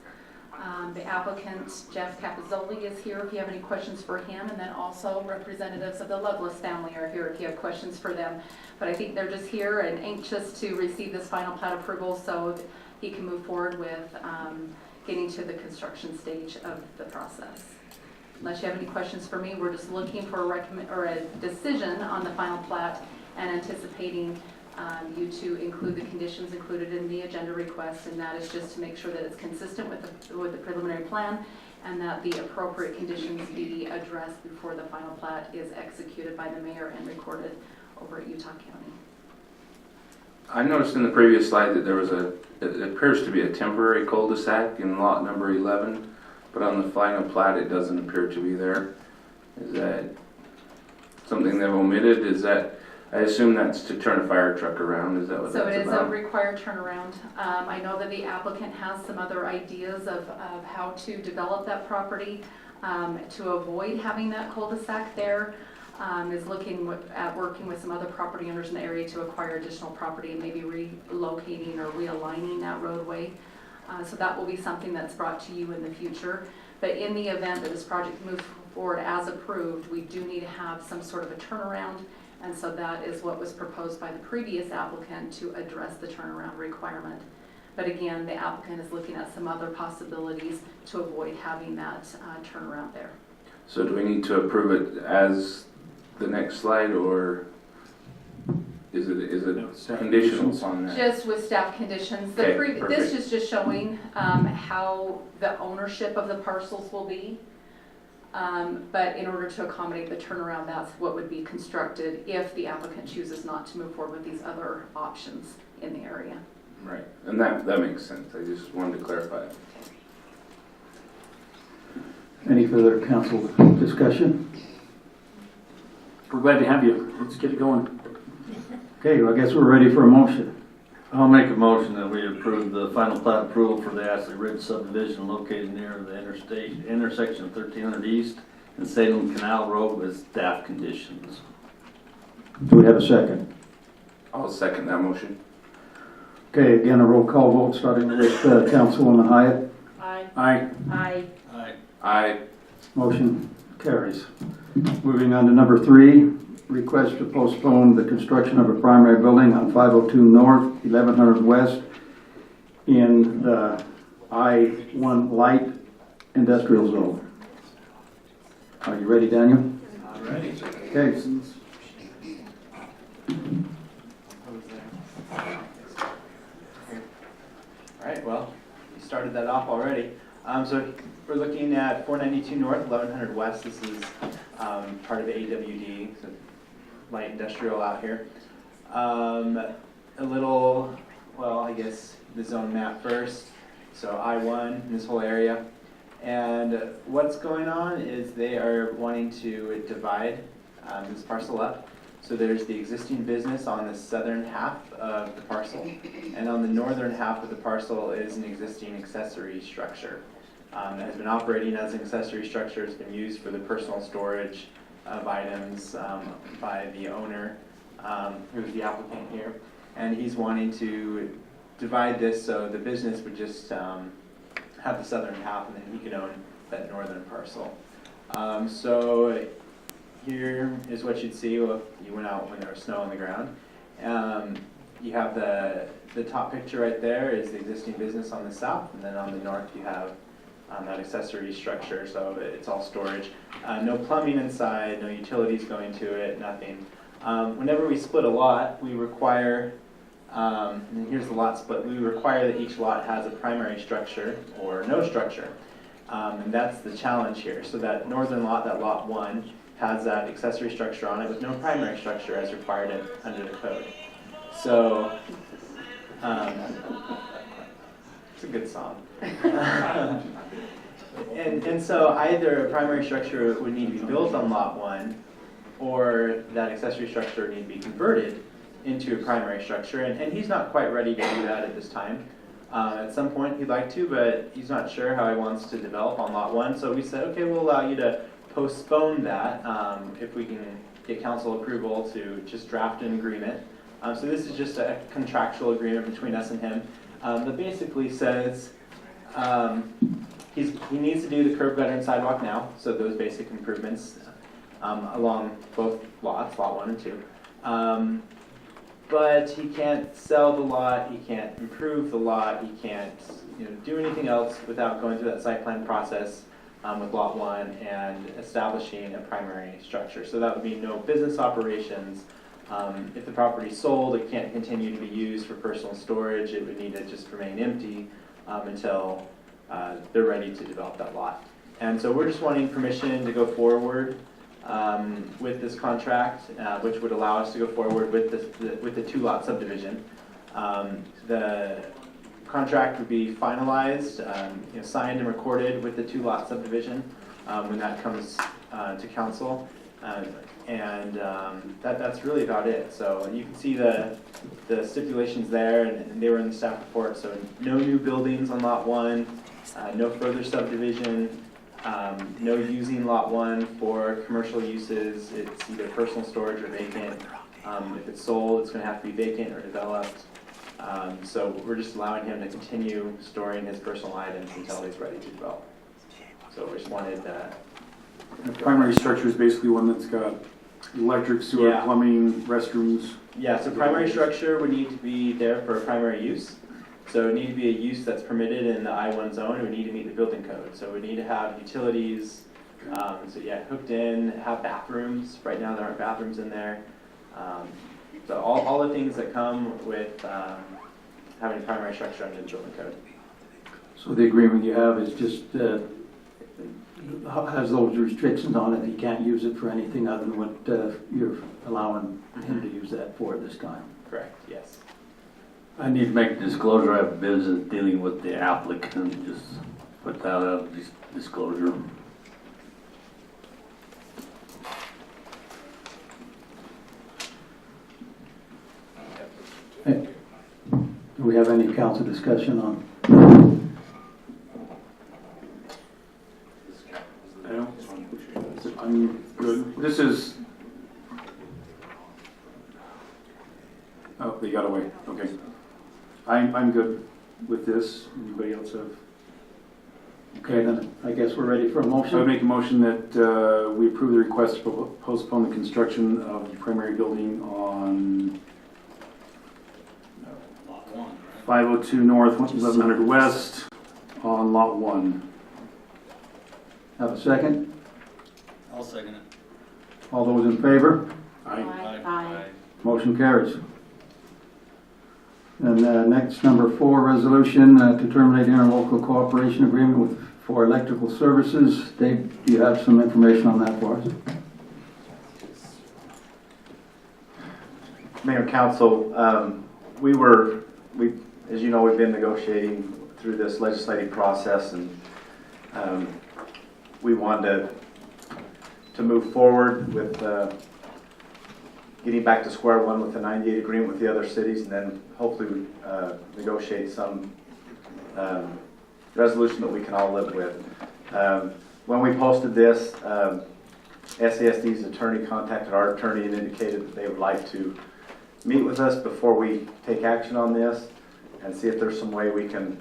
The applicant, Jeff Capizzoli, is here if you have any questions for him, and then also representatives of the Loveless family are here if you have questions for them. But I think they're just here and anxious to receive this final plat approval so that he can move forward with getting to the construction stage of the process. Unless you have any questions for me, we're just looking for a decision on the final plat and anticipating you to include the conditions included in the agenda request, and that is just to make sure that it's consistent with the preliminary plan and that the appropriate conditions be addressed before the final plat is executed by the mayor and recorded over at Utah County. I noticed in the previous slide that there was it appears to be a temporary cul-de-sac in lot number 11, but on the final plat it doesn't appear to be there. Is that something they've omitted? Is that, I assume that's to turn a fire truck around, is that what So that's it is about? a required turnaround. I know that the applicant has some other ideas of how to develop that property to avoid having that cul-de-sac there. Is looking at working with some other property owners in the area to acquire additional property and maybe relocating or realigning that roadway. So that will be something that's brought to you in the future. But in the event that this project moves forward as approved, we do need to have some sort of a turnaround. And so that is what was proposed by the previous applicant to address the turnaround requirement. But again, the applicant is looking at some other possibilities to avoid having that turnaround there. So do we need to approve it as the next slide, or is it conditional upon that? Just with staff conditions. Okay, This is just showing how the ownership of the parcels will be. But in order to accommodate the turnaround, that's what would be constructed if the applicant chooses not to move forward with these other options in the area. Right, and that makes sense. I just wanted to clarify it. Any further council discussion? We're glad to have you. Let's get it going. Okay, well, I guess we're ready for a motion. I'll make a motion that we approve the final plat approval for the Ashley Ridge subdivision located near the intersection of 1300 East and Salem Canal Road with staff conditions. Do we have a second? I'll second that motion. Okay, again, a roll call vote starting with Councilwoman Hyatt. Aye. Aye. Aye. Aye. Motion carries. Moving on to number 3, request to postpone the construction of a primary building on 502 North, 1100 West in the I-1 Light Industrial Zone. Are you ready, Daniel? I'm ready. Okay. All right, well, you started that off already. So we're looking at 492 North, 1100 West. This is part of AWD, so light industrial out here. A little, well, I guess the zone map first. So I-1, this whole area. And what's going on is they are wanting to divide this parcel up. So there's the existing business on the southern half of the parcel, and on the northern half of the parcel is an existing accessory structure. That has been operating as an accessory structure. It's been used for the personal storage of items by the owner. who's the applicant here, and he's wanting to divide this so the business would just have the southern half, and then he could own that northern parcel. So here is what you'd see if you went out when there was snow on the ground. You have the top picture right there is the existing business on the south, and then on the north you have that accessory structure, so it's all storage. No plumbing inside, no utilities going to it, nothing. Whenever we split a lot, we require, and here's the lot split, we require that each lot has a primary structure or no structure. And that's the challenge here. So that northern lot, that lot 1, has that accessory structure on it with no primary structure as required under the code. So, it's a good song. And so either a primary structure would need to be built on lot 1, or that accessory structure would need to be converted into a primary structure. And he's not quite ready to do that at this time. At some point he'd like to, but he's not sure how he wants to develop on lot 1. So we said, okay, we'll allow you to postpone that if we can get council approval to just draft an agreement. So this is just a contractual agreement between us and him that basically says he needs to do the curb, gutter, and sidewalk now, so those basic improvements along both lots, lot 1 and 2. But he can't sell the lot, he can't improve the lot, he can't do anything else without going through that site plan process with lot 1 and establishing a primary structure. So that would be no business operations. If the property is sold, it can't continue to be used for personal storage. It would need to just remain empty until they're ready to develop that lot. And so we're just wanting permission to go forward with this contract, which would allow us to go forward with the 2-lot subdivision. The contract would be finalized, signed and recorded with the 2-lot subdivision when that comes to council. That's really about it. So you can see the stipulations there, and they were in the staff report. So no new buildings on lot 1, no further subdivision, no using lot 1 for commercial uses. It's either personal storage or vacant. If it's sold, it's going to have to be vacant or developed. So we're just allowing him to continue storing his personal items until he's ready to develop. So we just wanted the primary structure is basically one that's got electric, sewer, Yeah. plumbing, restrooms. Yeah, so primary structure would need to be there for a primary use. So it would need to be a use that's permitted in the I-1 zone. It would need to meet the building code. So we need to have utilities, hooked in, have bathrooms. Right now there aren't bathrooms in there. So all the things that come with having a primary structure under the building code. So the agreement you have is just has those restrictions on it. He can't use it for anything other than what you're allowing him to use that for this time. Correct, yes. I need to make a disclosure. I have business dealing with the applicant. Just put that out, disclosure. Hey, do we have any council discussion on? I'm good. This is. Oh, they got away. Okay. I'm good with this. Anybody else have? Okay, then I guess we're ready for a I would motion. make a motion that we approve the request to postpone the construction of the primary building on 502 North, 1100 West, on Lot 1. Have a second? I'll second it. All those in favor? Aye. Aye. Motion carries. And next, number 4, resolution to terminate interlocal cooperation agreement for electrical services. Dave, do you have some information on that for us? Mayor and Council, as you know, we've been negotiating through this legislative process, and we wanted to move forward with getting back to square one with the 98 agreement with the other cities, and then hopefully negotiate some resolution that we can all live with. When we posted this, SASD's attorney contacted our attorney and indicated that they would like to meet with us before we take action on this and see if there's some way we can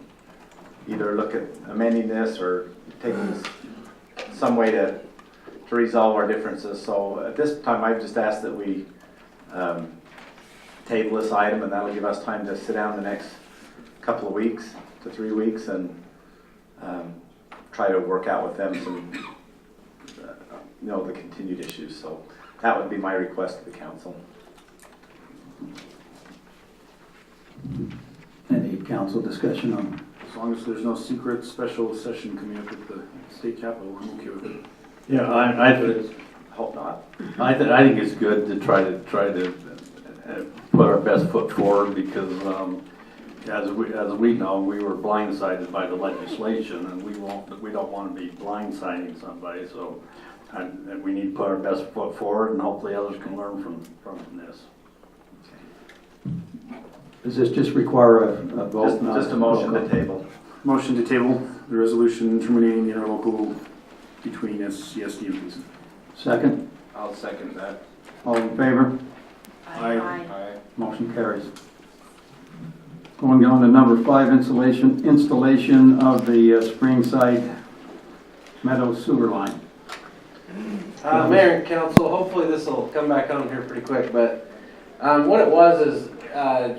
either look at amending this or taking some way to resolve our differences. So at this time, I've just asked that we table this item, and that'll give us time to sit down the next couple of weeks to 3 weeks and try to work out with them some, the continued issues. So that would be my request to the council. Any council discussion on? As long as there's no secret special session coming up with the state capitol, I'm okay with it. Yeah, I hope not. I think it's good to try to put our best foot forward because as we know, we were blindsided by the legislation, and we don't want to be blindsiding somebody. So we need to put our best foot forward, and hopefully others can learn from this. Does this just require a vote? Just a motion to table. Motion to table the resolution terminating the interlocal between SCSD and Payson. Second? I'll second that. All in favor? Aye. Motion carries. Going on to number 5, installation of the Springside Meadow sewer line. Mayor and council, hopefully this will come back on here pretty quick, but what it was is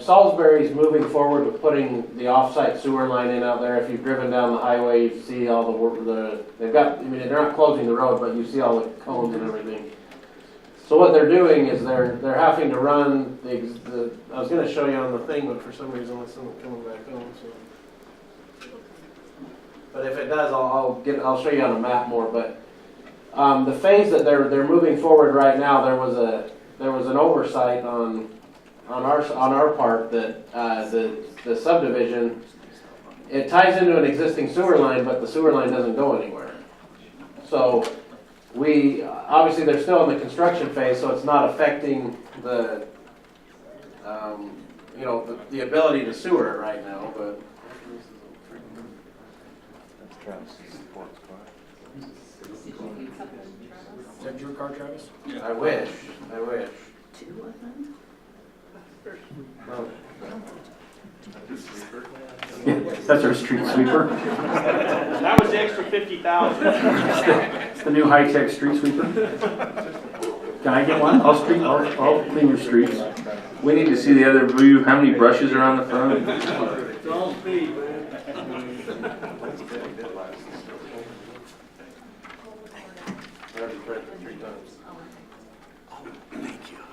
Salisbury's moving forward with putting the off-site sewer line in out there. If you've driven down the highway, you see all the work, they've got, they're not closing the road, but you see all the cones and everything. So what they're doing is they're having to run the I was going to show you on the thing, but for some reason it's not coming back on. So. But if it does, I'll show you on a map more. But the phase that they're moving forward right now, there was an oversight on our part that the subdivision, it ties into an existing sewer line, but the sewer line doesn't go anywhere. So obviously they're still in the construction phase, so it's not affecting the the ability to sewer it right now. But Is that your car, Travis? I wish. Two of them? That's our street sweeper. That was the extra 50,000. It's the new high-tech street sweeper. Can I get one? I'll clean your streets. We need to see the other view. How many brushes are on the front? It's all speed, man.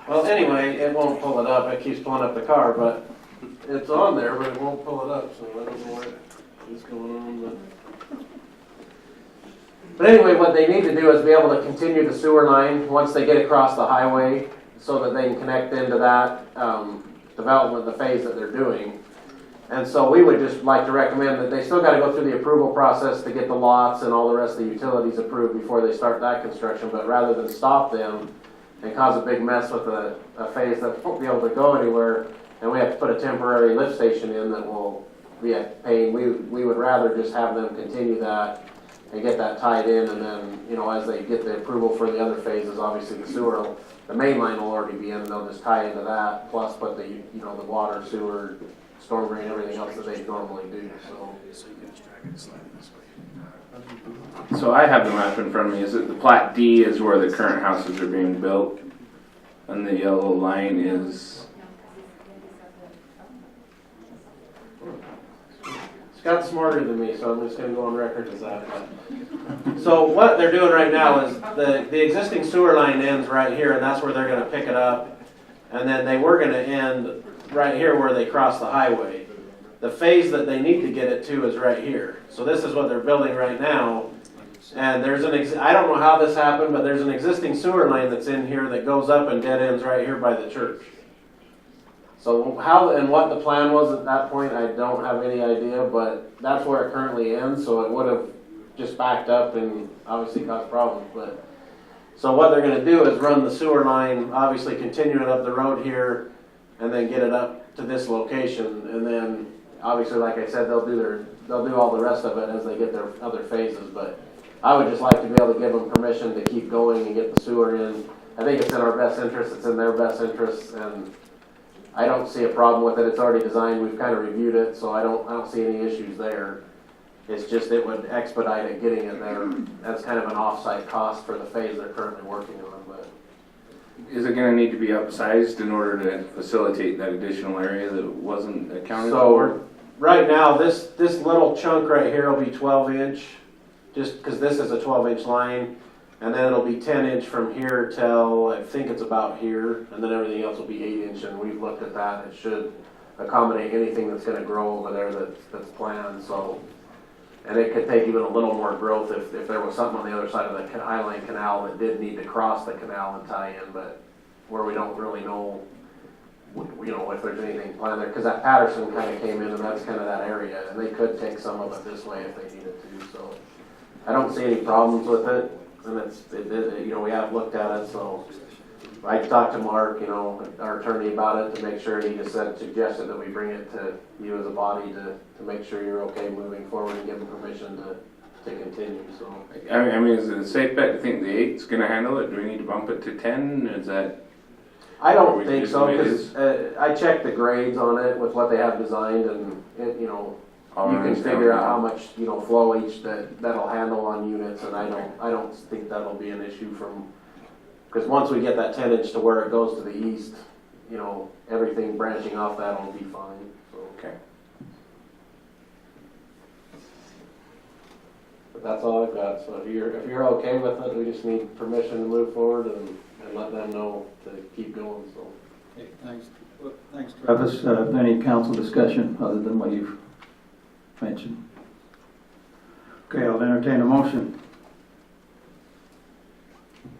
Well, anyway, it won't pull it up. It keeps pulling up the car, but it's on there, but it won't pull it up. So I don't know what is going on. But anyway, what they need to do is be able to continue the sewer line once they get across the highway, so that they can connect into that development, the phase that they're doing. And so we would just like to recommend that they still got to go through the approval process to get the lots and all the rest of the utilities approved before they start that construction. But rather than stop them and cause a big mess with a phase that won't be able to go anywhere, and we have to put a temporary lift station in that will be a pain, we would rather just have them continue that and get that tied in, and then, as they get the approval for the other phases, obviously the main line will already be in, and they'll just tie into that, plus put the water, sewer, storm drain, everything else that they normally do. So I have the map in front of me. Is it the Plat D is where the current houses are being built, and the yellow line is. Scott's smarter than me, so I'm just going to go on record as that. So what they're doing right now is the existing sewer line ends right here, and that's where they're going to pick it up. And then they were going to end right here where they cross the highway. The phase that they need to get it to is right here. So this is what they're building right now. And there's I don't know how this happened, but there's an existing sewer line that's in here that goes up and dead ends right here by the church. So how and what the plan was at that point, I don't have any idea, but that's where it currently ends. So it would have just backed up and obviously caused problems. But so what they're going to do is run the sewer line, obviously continue it up the road here, and then get it up to this location. And then obviously, like I said, they'll do all the rest of it as they get their other phases. But I would just like to be able to give them permission to keep going and get the sewer in. I think it's in our best interest. It's in their best interest, and I don't see a problem with it. It's already designed. We've kind of reviewed it, so I don't see any issues there. It's just it would expedite it getting it there. That's kind of an off-site cost for the phase they're currently working on. But Is it gonna need to be upsized in order to facilitate that additional area that wasn't accounted so for? right now, this little chunk right here will be 12-inch, just because this is a 12-inch line, and then it'll be 10-inch from here till I think it's about here, and then everything else will be 8-inch. And we've looked at that. It should accommodate anything that's going to grow over there that's planned. So. And it could take even a little more growth if there was something on the other side of the Highline Canal that did need to cross the canal and tie in, but where we don't really know, if there's anything planned there. Because that Patterson kind of came in, and that's kind of that area, and they could take some of it this way if they needed to. So I don't see any problems with it, and we have looked at it. So I talked to Mark, our attorney, about it to make sure, and he just suggested that we bring it to you as a body to make sure you're okay moving forward and give them permission to continue. So I mean, is it a safe bet to think the 8's gonna handle it? Do we need to bump it to 10? Is that? I don't think so, because I checked the grades on it with what they have designed, and you can figure out how much flow each that'll handle on units, and I don't think that'll be an issue because once we get that 10-inch to where it goes to the east, everything branching off that'll be fine. So. Okay. But that's all I've got. So if you're okay with it, we just need permission to move forward and let them know to keep going. So. Okay, thanks, Travis. Any council discussion other than what you've mentioned? Okay, I'll entertain a motion.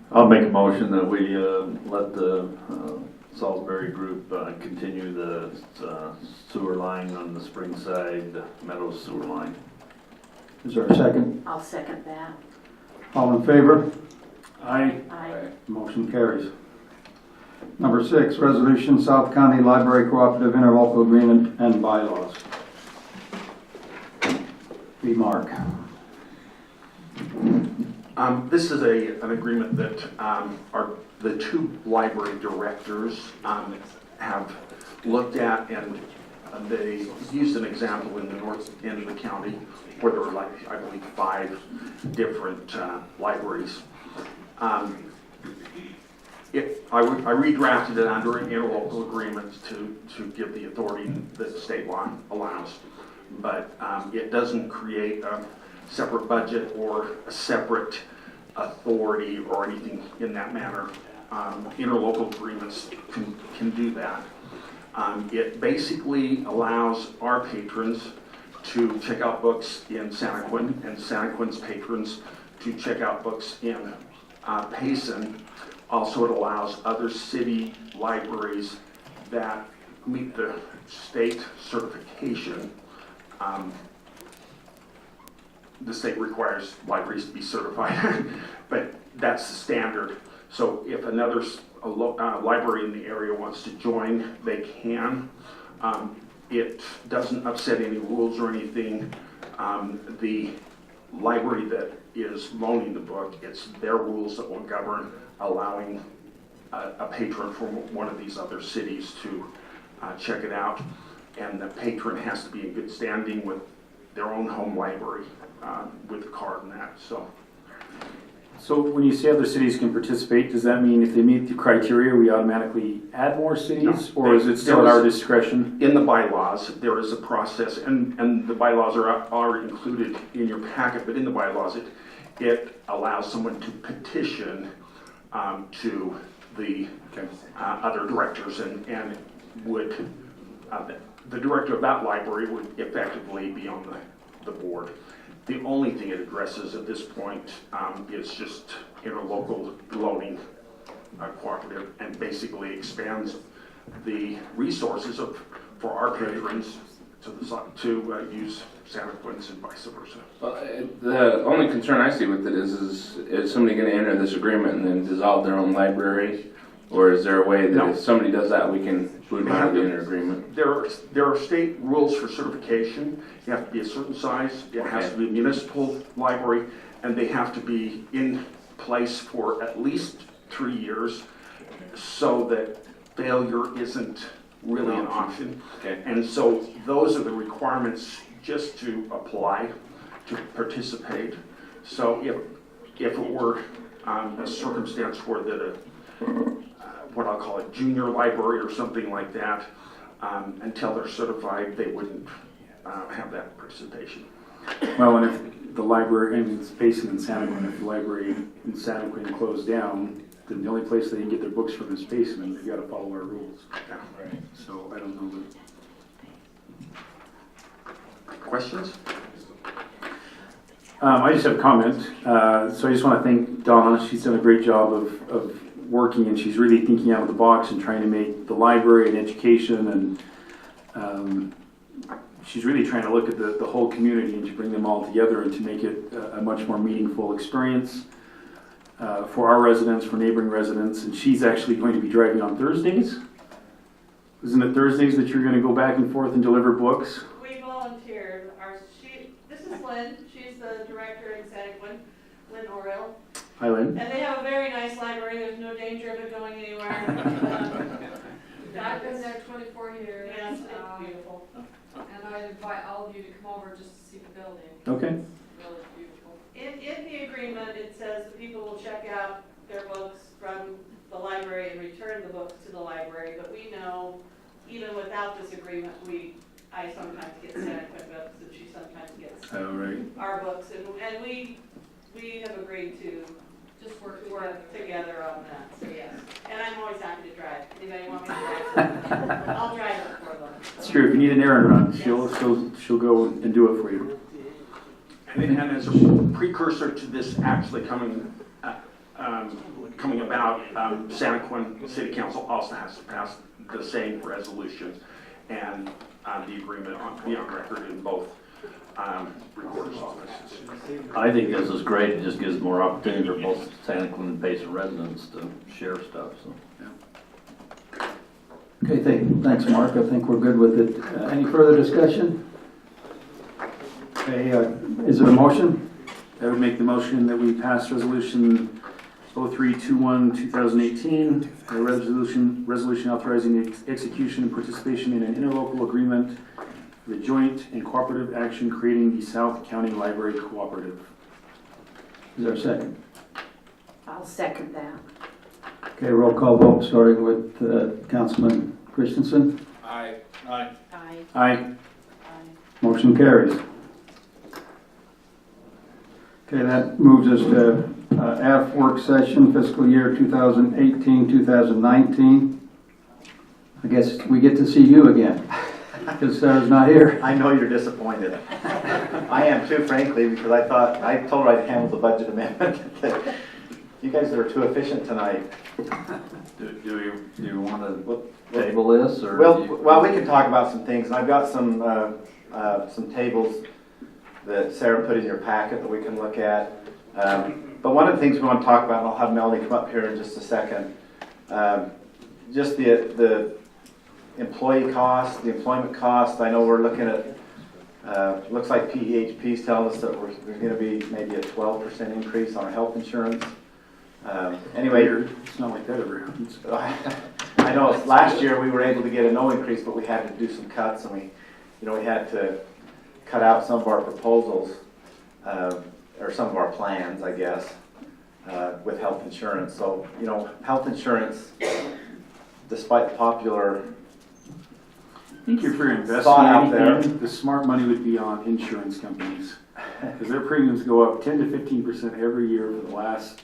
I'll make a motion that we let the Salisbury Group continue the sewer line on the Springside Meadows sewer line. Is there a second? I'll second that. All in favor? Aye. Aye. Motion carries. Number 6, resolution South County Library Cooperative Interlocal Agreement and Bylaws. B. Mark. This is an agreement that the two library directors have looked at, and they used an example in the north end of the county where there were I believe 5 different libraries. I redrafted it under an interlocal agreement to give the authority that the state law allows, but it doesn't create a separate budget or a separate authority or anything in that manner. Interlocal agreements can do that. It basically allows our patrons to check out books in Santaquin and Santaquin's patrons to check out books in Payson. Also, it allows other city libraries that meet the state certification. The state requires libraries to be certified, but that's the standard. So if another library in the area wants to join, they can. It doesn't upset any rules or anything. The library that is loaning the book, it's their rules that will govern allowing a patron from one of these other cities to check it out. And the patron has to be in good standing with their own home library with the card and that. So when you say other cities can participate, does that mean if they meet the criteria, we automatically add more cities? No, or is it still at our discretion? In the bylaws, there is a process, and the bylaws are included in your packet, but in the bylaws, it allows someone to petition to the other directors, and would the director of that library would effectively be on the board. The only thing it addresses at this point is just interlocal loaning cooperative, and basically expands the resources for our patrons to use Santaquin's and vice versa. The only concern I see with it is somebody going to enter this agreement and then dissolve their own library? Or is there a way that if somebody does that, we can boot them out of the interagreement? There are state rules for certification. You have to be a certain size. It has to be a municipal library, and they have to be in place for at least 3 years, so that failure isn't really an option. And so those are the requirements just to apply, to participate. So if it were a circumstance where that what I'll call a junior library or something like that, until they're certified, they wouldn't have that participation. Well, and if the library, and it's Payson in Santaquin, if the library in Santaquin closed down, then the only place they can get their books from is Payson, and they've got to follow our rules. Right. So I don't know Questions? I just have a comment. So I just want to thank Donna. She's done a great job of working, and she's really thinking out of the box and trying to make the library and education, and she's really trying to look at the whole community and to bring them all together and to make it a much more meaningful experience for our residents, for neighboring residents. And she's actually going to be driving on Thursdays. Isn't it Thursdays that you're going to go back and forth and deliver books? We volunteered. This is Lynn. She's the director in Santaquin, Lynn Oriel. Hi, Lynn. And they have a very nice library. There's no danger of it going anywhere. I've been there 24 years. Yes, it's beautiful. And I invite all of you to come over just to see the building. Okay. It's really beautiful. In the agreement, it says the people will check out their books from the library and return the books to the library. But we know, even without this agreement, I sometimes get Santaquin books, and she sometimes gets our books, and we have agreed to just work together on that. So yes, and I'm always happy to drive. Anybody want me to drive? I'll drive it for them. It's true. If you need an errand run, she'll go and do it for you. And as a precursor to this actually coming about, Santaquin City Council also has to pass the same resolution and the agreement be on record in both recorder's offices. I think this is great. It just gives more opportunity for both Santaquin and Payson residents to share stuff. So. Okay, thanks, Mark. I think we're good with it. Any further discussion? Okay, is there a motion? I would make the motion that we pass resolution 0321-2018, a resolution authorizing the execution and participation in an interlocal agreement for the joint and cooperative action creating the South County Library Cooperative. Is there a second? I'll second that. Okay, roll call vote starting with Councilman Christensen. Aye. Aye. Aye. Motion carries. Okay, that moves us to F, work session, fiscal year 2018-2019. I guess we get to see you again, because Sarah's not here. I know you're disappointed. I am too, frankly, because I told her I'd handle the budget amendment. You guys are too efficient tonight. Do you want to table this, or? Well, we can talk about some things, and I've got some tables that Sarah put in your packet that we can look at. But one of the things we want to talk about, and I'll have Melanie come up here in just a second, just the employee costs, the employment costs. I know we're looking at, looks like PEHP's telling us that there's going to be maybe a 12% increase on our health insurance. Anyway, it's not like that ever happens. I know last year we were able to get a no increase, but we had to do some cuts, and we had to cut out some of our proposals, or some of our plans, I guess, with health insurance. So, health insurance, despite the popular I think if you're investing thought out there, anything, the smart money would be on insurance companies, because their premiums go up 10 to 15% every year for the last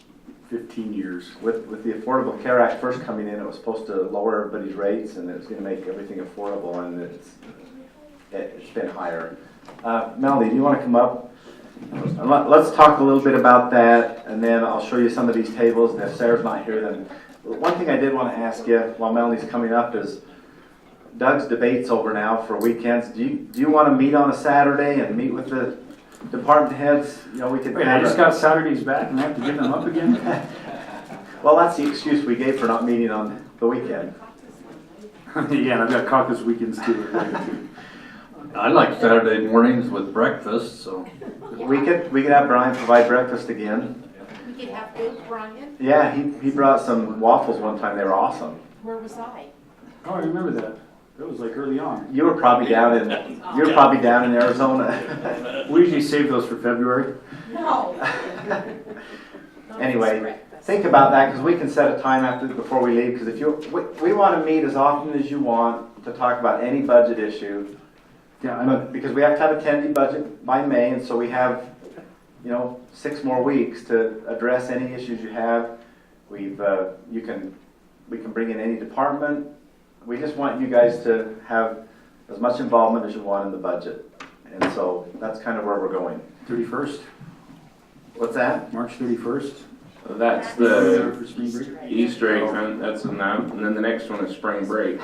15 years. With the Affordable Care Act first coming in, it was supposed to lower everybody's rates, and it was going to make everything affordable, and it's been higher. Melanie, do you want to come up? Let's talk a little bit about that, and then I'll show you some of these tables, and if Sarah's not here, then one thing I did want to ask you while Melanie's coming up is, Doug's debate's over now for weekends. Do you want to meet on a Saturday and meet with the department heads? We could. Wait, I just got Saturdays back and I have to give them up again? Well, that's the excuse we gave for not meeting on the weekend. Yeah, and I've got caucus weekends too. I like Saturday mornings with breakfast, so. We could have Brian provide breakfast again. We could have good Brian. Yeah, he brought some waffles one time. They were awesome. Where was I? Oh, I remember that. That was like early on. You were probably down in Arizona. We usually save those for February. No. Anyway, think about that, because we can set a time before we leave, because we want to meet as often as you want to talk about any budget issue. Yeah, Because we have to have a tentative budget by May, and so we have, 6 more weeks to address any issues you have. We can bring in any department. We just want you guys to have as much involvement as you want in the budget. And so that's kind of where we're going. 31st, What's that? March 31st. That's the Easter egg hunt, that's now, and then the next one is spring break.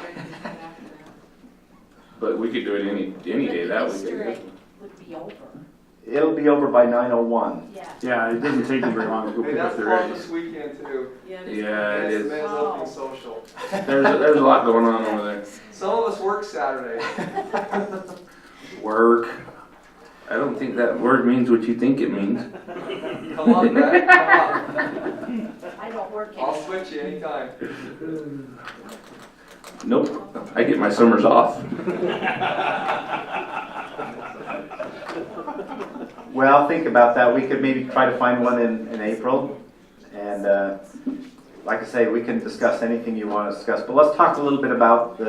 But we could do it any day that week. Easter egg would be over. It'll be over by 9:01. Yeah. Yeah, it doesn't take them very long to go Hey, pick up that's their fun eggs. this weekend too. Yeah, it is. Men's opening social. There's a lot going on over there. Some of us work Saturday. Work. I don't think that word means what you think it means. Come on, Brad, come on. I don't work I'll anymore. switch you anytime. Nope. I get my summers off. Well, think about that. We could maybe try to find one in April. And like I say, we can discuss anything you want to discuss. But let's talk a little bit about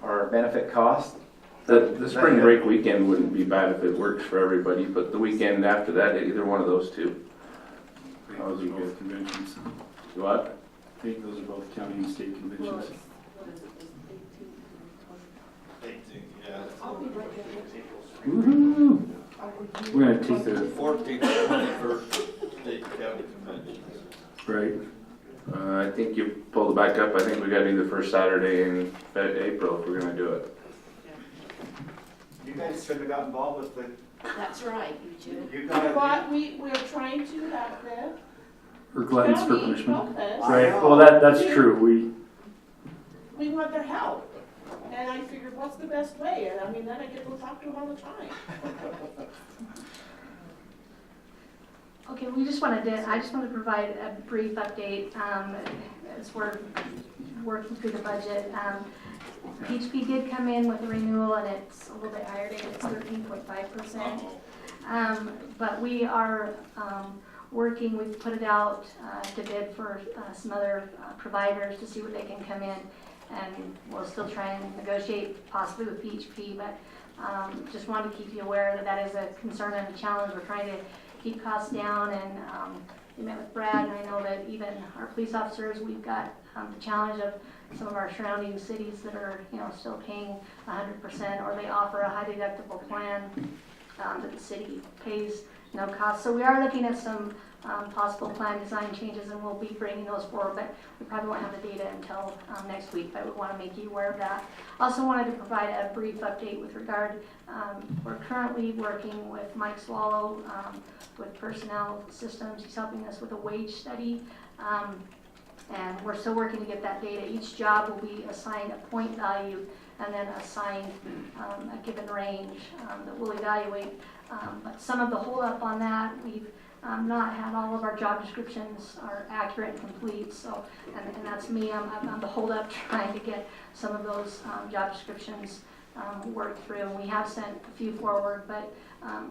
our benefit cost. The spring break weekend wouldn't be bad if it works for everybody, but the weekend after that, either one of those two. Those are both conventions. What? I think those are both county and state conventions. Woo-hoo! We're gonna take the 14th, 21st state county conventions. right. I think you pulled it back up. I think we got to do the first Saturday in April if we're going to do it. You guys should have got involved with the. That's right, you do. You What we're trying to have them. Or gluttons for County punishment. help us. Right. Well, that's true. We want their help. And I figured, what's the best way? And I mean, then I get to talk to them all the time. Okay, I just wanted to provide a brief update as we're working through the budget. PHP did come in with a renewal and it's a little bit higher today, it's 13.5%. But we are working, we've put it out to bid for some other providers to see what they can come in. And we'll still try and negotiate possibly with PHP, but just wanted to keep you aware that is a concern and a challenge. We're trying to keep costs down, and we met with Brad, and I know that even our police officers, we've got the challenge of some of our surrounding cities that are, still paying 100%, or they offer a high deductible plan that the city pays no cost. So we are looking at some possible plan design changes, and we'll be bringing those forward, but we probably won't have the data until next week, but we want to make you aware of that. Also wanted to provide a brief update with regard, we're currently working with Mike Swallow with Personnel Systems. He's helping us with a wage study, and we're still working to get that data. Each job will be assigned a point value and then assigned a given range that we'll evaluate. But some of the hold up on that, we've not had all of our job descriptions are accurate and complete, so, and that's me, I'm the hold up trying to get some of those job descriptions worked through. And we have sent a few forward, but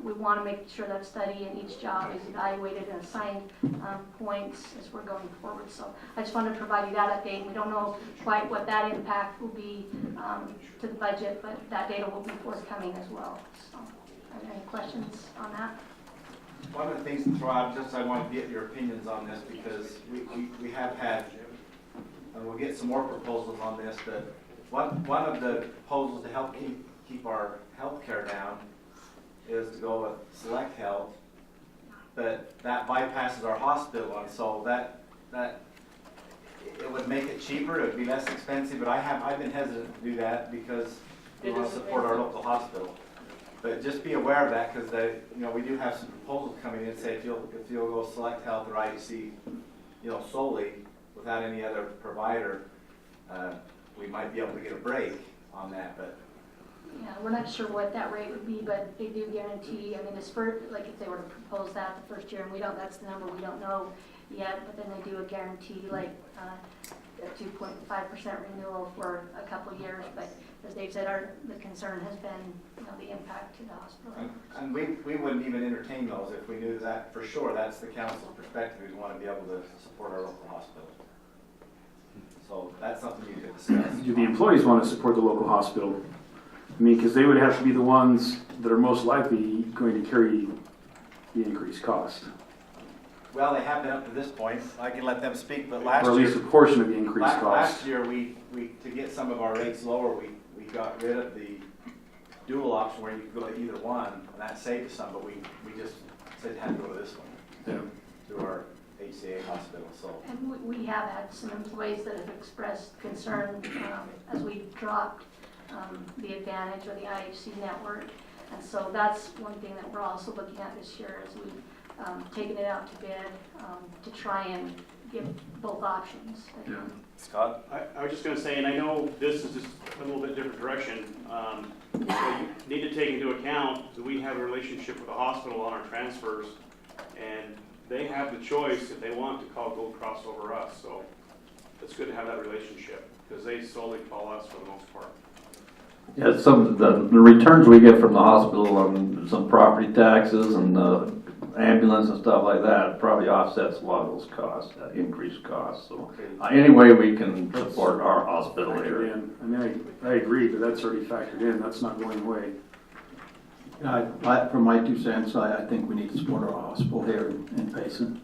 we want to make sure that study and each job is evaluated and assigned points as we're going forward. So I just wanted to provide you that update. We don't know quite what that impact will be to the budget, but that data will be forthcoming as well. So, are there any questions on that? One of the things to throw out, I want to get your opinions on this, because we have had, and we'll get some more proposals on this, but one of the proposals to help keep our health care down is to go with Select Health, but that bypasses our hospital, and so that it would make it cheaper, it would be less expensive, but I've been hesitant to do that because we want to support our local hospital. But just be aware of that, because we do have some proposals coming in. Say if you'll go Select Health or IHC, solely without any other provider, we might be able to get a break on that. But yeah, we're not sure what that rate would be, but they do guarantee. I mean, it's for, like if they were to propose that the first year, and that's the number we don't know yet. But then they do a guarantee, like a 2.5% renewal for a couple of years, but as Dave said, the concern has been, the impact to the hospital. And we wouldn't even entertain those if we knew that for sure. That's the council's perspective. We want to be able to support our local hospital. So that's something you could discuss. Do the employees want to support the local hospital? I mean, because they would have to be the ones that are most likely going to carry the increased cost. Well, they have been up to this point. I can let them speak, but Or at least a portion of the increased cost. last year, we to get some of our rates lower, we got rid of the dual option where you could go to either one, and that saved us some, but we just said had to go to this one. Yeah. Through our HCA hospital, so. And we have had some employees that have expressed concern as we dropped the Advantage or the IHC network. And so that's one thing that we're also looking at this year is we've taken it out to bid to try and give both options. Yeah. Scott? I was just going to say, and I know this is just a little bit different direction, so you need to take into account that we have a relationship with the hospital on our transfers, and they have the choice if they want to call Gold Cross over us. So it's good to have that relationship because they solely call us for the most part. Yeah, some of the returns we get from the hospital on some property taxes and ambulance and stuff like that probably offsets a lot of those costs, increased costs. So any way we can support our hospital here. I mean, I agree, but that's already factored in. That's not going away. From my 2 cents, I think we need to support our hospital here in Payson.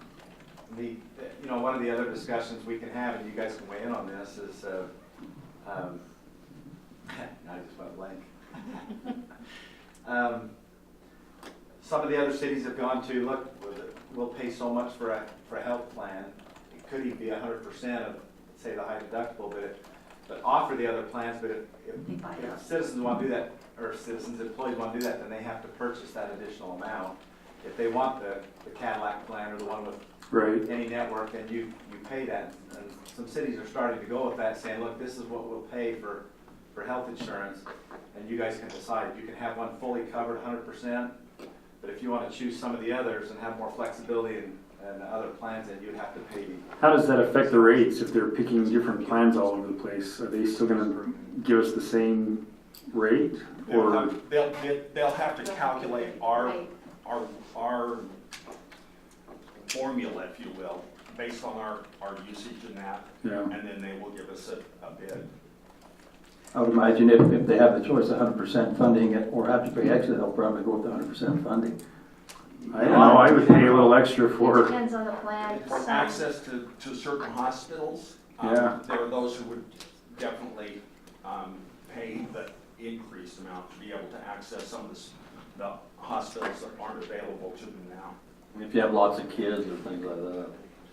One of the other discussions we can have, and you guys can weigh in on this, is I just went blank. Some of the other cities have gone to, look, we'll pay so much for a health plan. It could even be 100% of, say, the high deductible, but offer the other plans. But if citizens want to do that, or employees want to do that, then they have to purchase that additional amount. If they want the Cadillac plan or the one with any network, then you pay that. And some cities are starting to go with that, saying, look, this is what we'll pay for health insurance, and you guys can decide. You can have one fully covered 100%, but if you want to choose some of the others and have more flexibility and other plans, then you'd have to pay. How does that affect the rates if they're picking different plans all over the place? Are they still going to give us the same rate? Or They'll have to calculate our formula, if you will, based on our usage in that, and then they will give us a bid. I would imagine if they have the choice of 100% funding it or have to pay extra, they'll probably go with the 100% funding. I don't know, I would pay a little extra for... It depends on the plan. For access to certain hospitals, there are those who would definitely pay the increased amount to be able to access some of the hospitals that aren't available to them now. If you have lots of kids or things like that.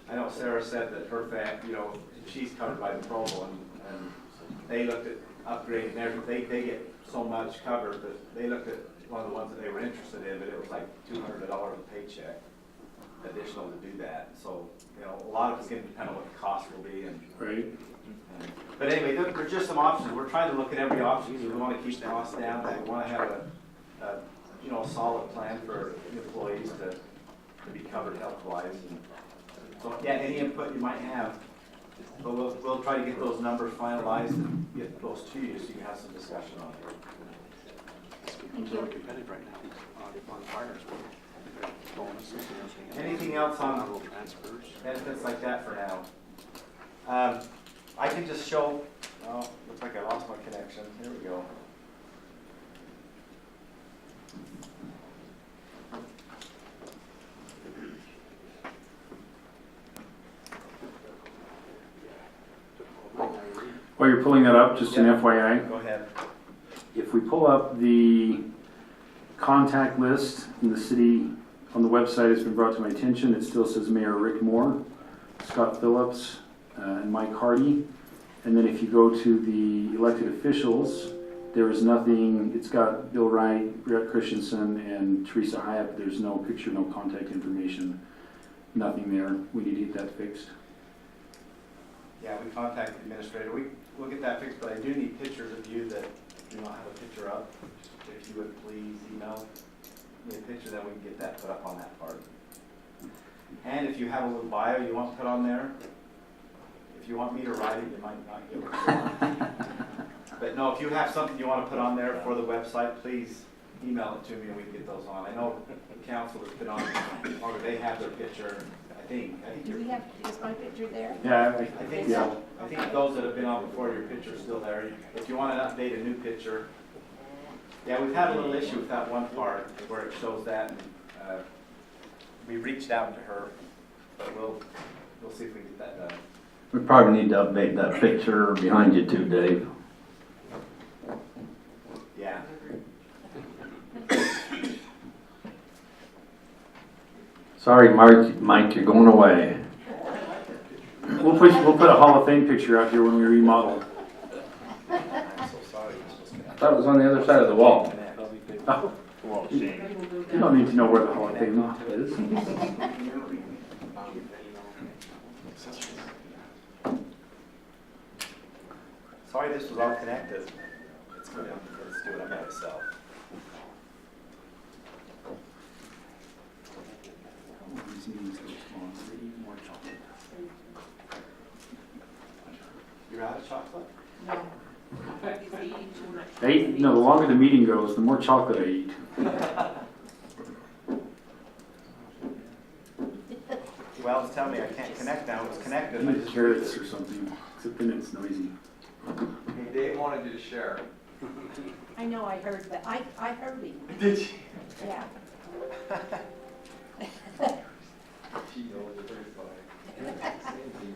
I know Sarah said that her she's covered by the Pro Bowl, and they looked at upgrading theirs. They get so much covered, but they looked at one of the ones that they were interested in, but it was like $200 a paycheck additional to do that. So, a lot of it's going to depend on what the cost will be. But anyway, there's just some options. We're trying to look at every option. We want to keep costs down. We want to have a solid plan for employees to be covered health-wise. So, any input you might have. But we'll try to get those numbers finalized and get those to you so you can have some discussion on it. Thank you. Anything else on benefits like that for now? I can just show, looks like I lost my connection. Here we go. While you're pulling that up, just an FYI. Go ahead. If we pull up the contact list in the city on the website, it's been brought to my attention. It still says Mayor Rick Moore, Scott Phillips, and Mike Hardy. And then if you go to the elected officials, there is nothing. It's got Bill Wright, Brett Christensen, and Teresa Hyatt. There's no picture, no contact information, nothing there. We need to get that fixed. Yeah, we contacted the administrator. We'll get that fixed, but I do need pictures of you that do not have a picture up. If you would please email me a picture, then we can get that put up on that part. And if you have a little bio you want to put on there, if If you want me to write it, you might not get what you want. But no, if you have something you want to put on there for the website, please email it to me and we can get those on. I know the council has been on, or they have their picture, I think Do we have, is my picture there? yeah, I think so. I think those that have been on before, your picture's still there. If you want to update a new picture. Yeah, we've had a little issue with that one part where it shows that. And, we reached out to her, but we'll see if we get that done. We probably need to update that picture behind you too, Dave. Yeah. Sorry, Mike, you're going away. We'll put a Hall of Fame picture out here when we remodel. I'm so sorry. That was on the other side of the wall. Oh, you don't need to know where the Hall of Fame is. Sorry this was all connected. Let's go down. Let's do it on myself. You're out of chocolate? No, the longer the meeting goes, the more chocolate I eat. Well, it's telling me I can't connect now. It's connected. I need carrots or something, except then it's noisy. Hey, Dave wanted you to share. I know, I heard that. I heard him. Did you? Yeah.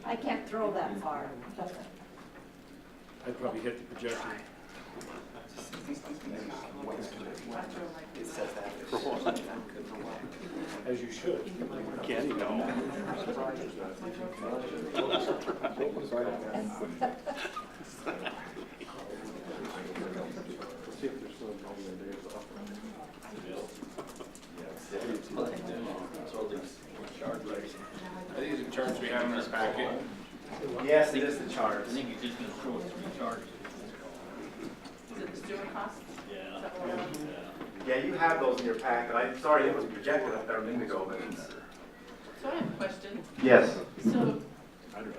I can't throw that far. I'd probably hit the projector. It says that. As you should. Can you know? I think it's the charts we have in this packet. Yes, it is the chart. I think you're just gonna show us 3 charts. Is it the sewer cost? Yeah, you have those in your packet. I'm sorry it was projected up there a minute ago, but So I have a question. yes. So,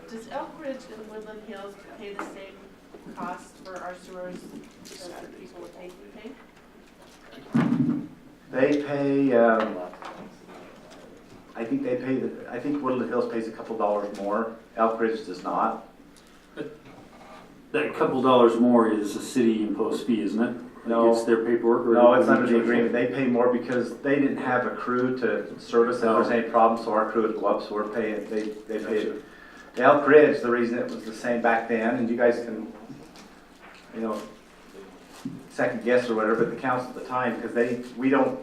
does Elk Ridge and Woodland Hills pay the same cost for our sewers that other people would pay? They pay, I think they pay, I think Woodland Hills pays a couple dollars more. Elk Ridge does not. That couple dollars more is a city imposed fee, isn't it? No. It's their paperwork? Or No, it's under the agreement. They pay more because they didn't have a crew to service if there's any problems, so our crew would go up, so we're paying, they pay it. The Elk Ridge, the reason it was the same back then, and you guys can, second guess or whatever, but the council at the time, because we don't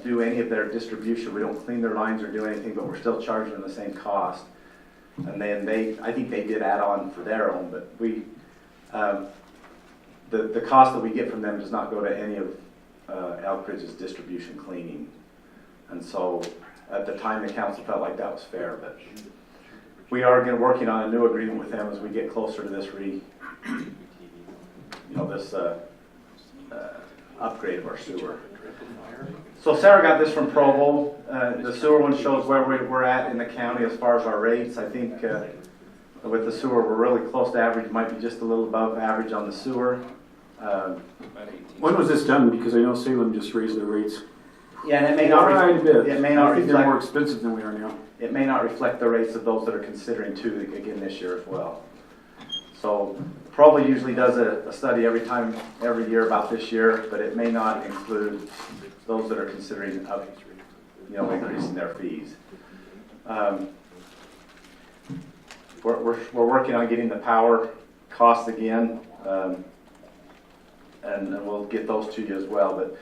do any of their distribution, we don't clean their lines or do anything, but we're still charging them the same cost. And then I think they did add on for their own, but the cost that we get from them does not go to any of Elk Ridge's distribution cleaning. And so at the time, the council felt like that was fair, but we are working on a new agreement with them as we get closer to this upgrade of our sewer. So Sarah got this from Provo. The sewer one shows where we're at in the county as far as our rates. I think with the sewer, we're really close to average, might be just a little above average on the sewer. When was this done? Because I know Salem just raised their rates. Yeah, and it may not quite a bit. It may not I think they're reflect more expensive than we are now. It may not reflect the rates of those that are considering too again this year as well. So probably usually does a study every year about this year, but it may not include those that are considering increasing their fees. We're working on getting the power costs again, and we'll get those to you as well. But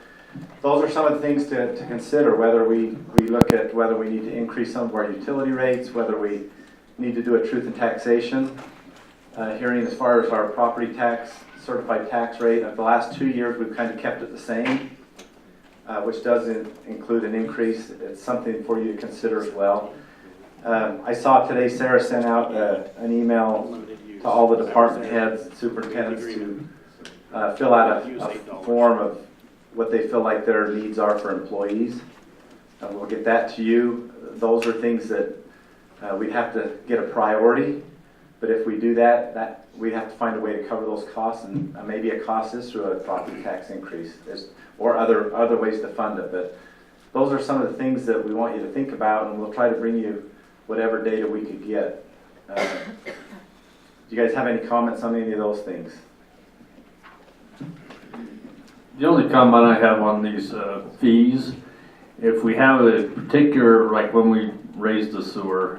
those are some of the things to consider, whether we look at whether we need to increase some of our utility rates, whether we need to do a truth in taxation hearing as far as our property tax, certified tax rate. Of the last 2 years, we've kind of kept it the same, which does include an increase. It's something for you to consider as well. I saw today Sarah sent out an email to all the department heads, superintendents to fill out a form of what they feel like their needs are for employees. We'll get that to you. Those are things that we'd have to get a priority. But if we do that, we'd have to find a way to cover those costs, and maybe a cost is through a property tax increase, or other ways to fund it. But those are some of the things that we want you to think about, and we'll try to bring you whatever data we could get. Do you guys have any comments on any of those things? The only comment I have on these fees, if we have a particular, like when we raised the sewer,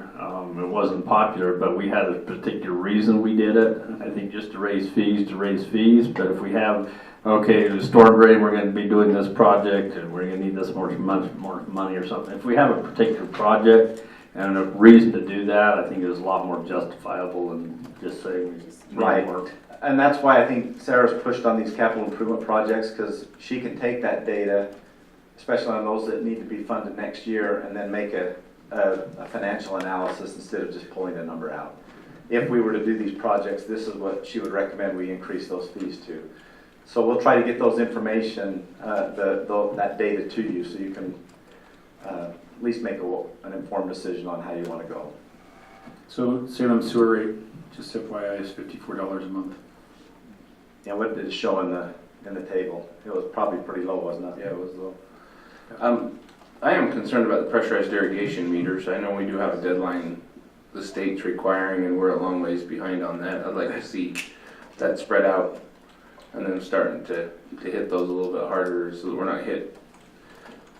it wasn't popular, but we had a particular reason we did it. I think just to raise fees, but if we have, okay, the storm drain, we're going to be doing this project, and we're going to need this more money or something. If we have a particular project and a reason to do that, I think it's a lot more justifiable than just saying Right. work. And that's why I think Sarah's pushed on these capital improvement projects, because she can take that data, especially on those that need to be funded next year, and then make a financial analysis instead of just pulling a number out. If we were to do these projects, this is what she would recommend we increase those fees to. So we'll try to get those information, that data to you, so you can at least make an informed decision on how you want to go. So Salem sewer rate, just FYI, is $54 a month. Yeah, what did it show in the table? It was probably pretty low, wasn't it? Yeah, it was low. I am concerned about the pressurized irrigation meters. I know we do have a deadline the state's requiring, and we're a long ways behind on that. I'd like to see that spread out and then starting to hit those a little bit harder, so that we're not hit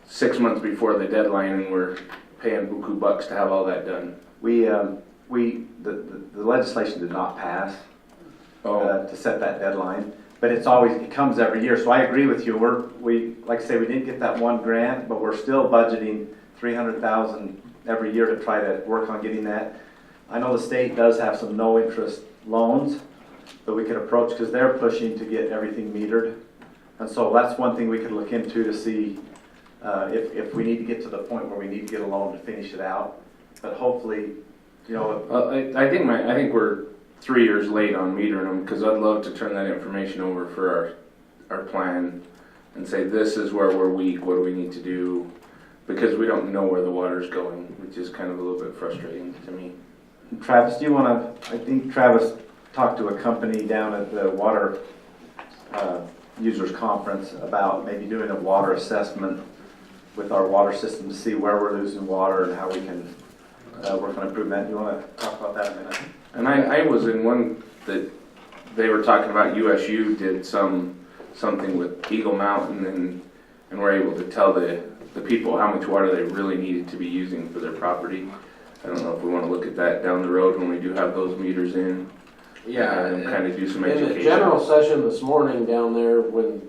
6 months before the deadline and we're paying buku bucks to have all that done. The legislation did not pass to set that deadline, but it comes every year. So I agree with you. Like I say, we didn't get that one grant, but we're still budgeting $300,000 every year to try to work on getting that. I know the state does have some no interest loans that we could approach, because they're pushing to get everything metered, and so that's one thing we could look into to see if we need to get to the point where we need to get a loan to finish it out. But hopefully, I think we're 3 years late on metering them, because I'd love to turn that information over for our plan and say, this is where we're weak, what do we need to do, because we don't know where the water's going, which is kind of a little bit frustrating to me. Travis, do you want to, I think Travis talked to a company down at the water users conference about maybe doing a water assessment with our water system to see where we're losing water and how we can work on improving that. Do you want to talk about that in a minute? And I was in one that they were talking about. USU did something with Eagle Mountain and were able to tell the people how much water they really needed to be using for their property. I don't know if we want to look at that down the road when we do have those meters in. Yeah, and kind of do some in education. the general session this morning down there, when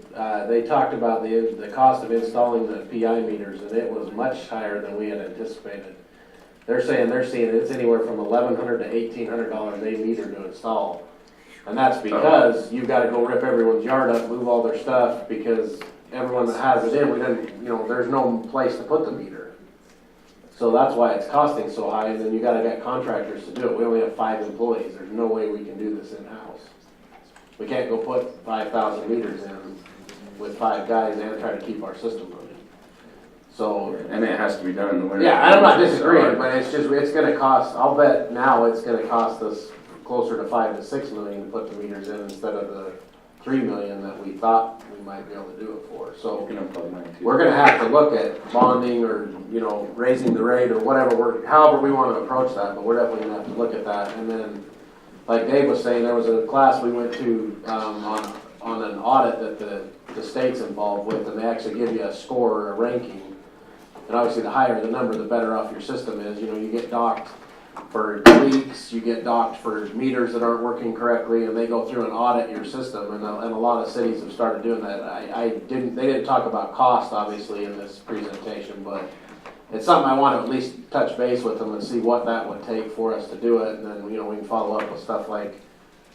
they talked about the cost of installing the PI meters, and it was much higher than we had anticipated. They're saying it's anywhere from $1,100 to $1,800 a meter to install, and that's because you've got to go rip everyone's yard up, move all their stuff, because everyone that has it in, there's no place to put the meter. So that's why it's costing so high, and then you gotta get contractors to do it. We only have 5 employees. There's no way we can do this in-house. We can't go put 5,000 meters in with 5 guys and try to keep our system running. So. And it has to be done in the winter. Yeah, I'm not disagreeing, but it's gonna cost, I'll bet now it's gonna cost us closer to $5 to $6 million to put the meters in instead of the $3 million that we thought we might be able to do it for. So we're going to have to look at bonding or raising the rate or whatever however we want to approach that. But we're definitely going to have to look at that. And then, like Dave was saying, there was a class we went to on an audit that the state's involved with, and they actually give you a score or a ranking. And obviously, the higher the number, the better off your system is. You get docked for leaks, you get docked for meters that aren't working correctly, and they go through and audit your system, and a lot of cities have started doing that. They didn't talk about cost, obviously, in this presentation, but it's something I want to at least touch base with them and see what that would take for us to do it, and then, we can follow up with stuff like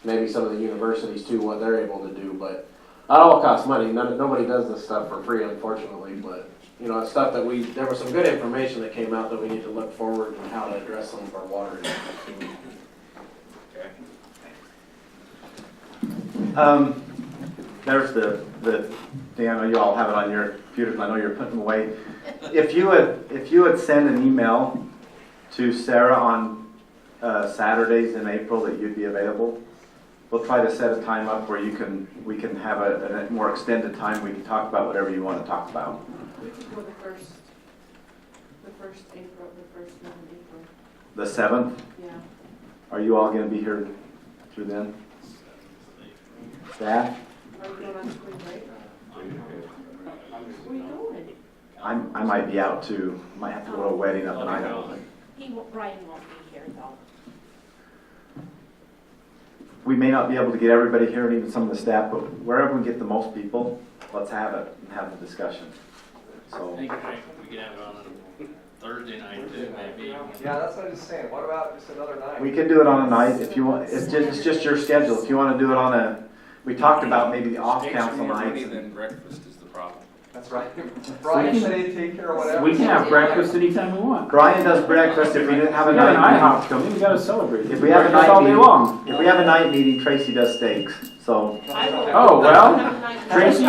maybe some of the universities too, what they're able to do, but that all costs money. Nobody does this stuff for free, unfortunately, but it's stuff that there was some good information that came out that we need to look forward and how to address some of our water issues. There's the thing. I know you all have it on your computers, and I know you're putting them away. If you would send an email to Sarah on Saturdays in April that you'd be available. We'll try to set a time up where we can have a more extended time. We can talk about whatever you want to talk about. We could go the first April, the first month of April. The 7th? Yeah. Are you all going to be here through then? Staff? Are you going on spring break? Where are you going? I might be out too. Might have to go to a wedding up in Idaho. Ryan won't be here though. We may not be able to get everybody here and even some of the staff, but wherever we get the most people, let's have it and have the discussion. So. I think we could have it on a Thursday night too, maybe. Yeah, that's what I was saying. What about just another night? We can do it on a night if you want. It's just your schedule. If you want to do it on a, we talked about maybe the off council nights. Then breakfast is the problem. That's right. Brian said he'd take care of whatever. We can have breakfast anytime we want. Brian does breakfast if we didn't have a night IHOP meeting. coming, we gotta celebrate. If we have a Breakfast night all day meeting, long. if we have a night meeting, Tracy does steaks. So. Oh, well, Tracy,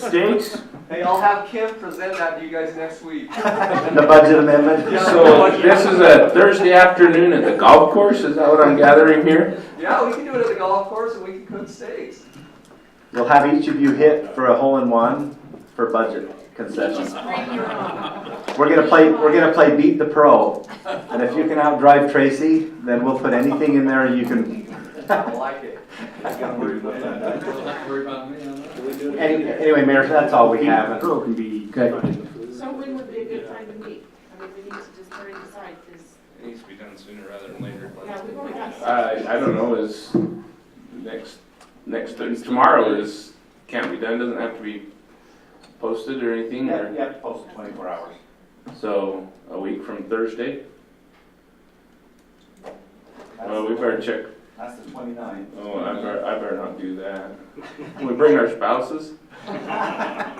steaks. Hey, I'll have Kim present that to you guys next week. The budget amendment. So this is a Thursday afternoon at the golf course, is that what I'm gathering here? Yeah, we can do it at the golf course and we can cook steaks. We'll have each of you hit for a hole-in-one for budget concessions. Just bring your own. We're gonna play Beat the Pro, and if you can outdrive Tracy, then we'll put anything in there you can. I like it. Anyway, Mayor, that's all we have. Girl can be. Okay. So when would be a good time to meet? I mean, we need to just hurry and decide, because, It needs to be done sooner rather than later. yeah, we've only got. I don't know, is tomorrow can't be done, doesn't have to be posted or anything, or? You have to post it 24 hours. So, a week from Thursday? Well, we better check. That's the 29th. Oh, I better not do that. Can we bring our spouses? I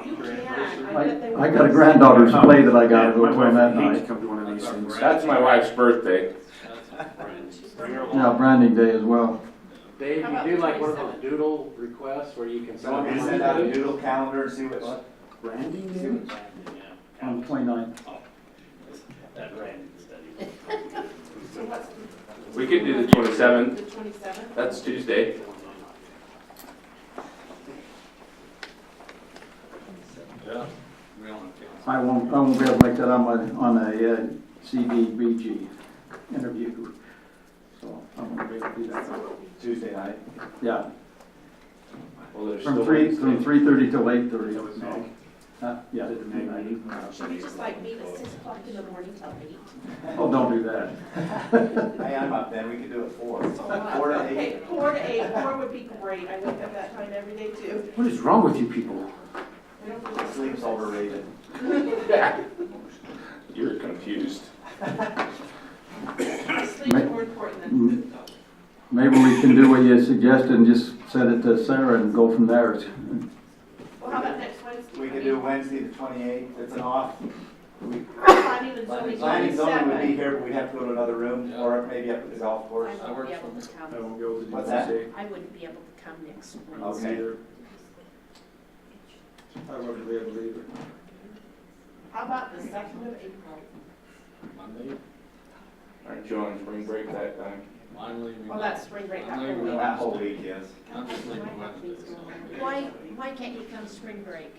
got a granddaughter's play that I gotta go to on that night. Come to one of these things. That's my wife's birthday. Yeah, branding day as well. Dave, you do like one of those doodle requests where you can Send out a doodle calendar and see what. Branding day? On the 29th. That branding study. So what's We could do the 27th. the 27th? That's Tuesday. Yeah. I won't be able to make that on a CDBG interview. So I won't be able to do that. Tuesday night. Yeah, Well, there's from still 3:30 till 8:30. Yeah. Should we just like meet at 6 o'clock in the morning till 8? Oh, don't do that. Hey, I'm up then. We could do it 4. So what? 4 to 8. Okay, 4 to 8, 4 would be great. I wake up that time every day too. What is wrong with you people? We don't do this. Sleep's overrated. You're confused. Sleep is more important than food. Maybe we can do what you suggested and just send it to Sarah and go from there. Well, how about next Wednesday? We could do Wednesday the 28th. It's an off. Planning and zoning, Planning zoning would be 27. here, but we'd have to go to another room or maybe up at the golf course. I won't be able to I come. won't be able to do What's that? Wednesday. I wouldn't be able to come next Wednesday. Okay. I wouldn't be able to either. How about the 2nd of April? Monday. Aren't you on spring break that time? I'm leaving. Well, that's spring break. I'm that leaving. whole That whole week, yes. I'm just leaving Wednesday. Why can't you come spring break?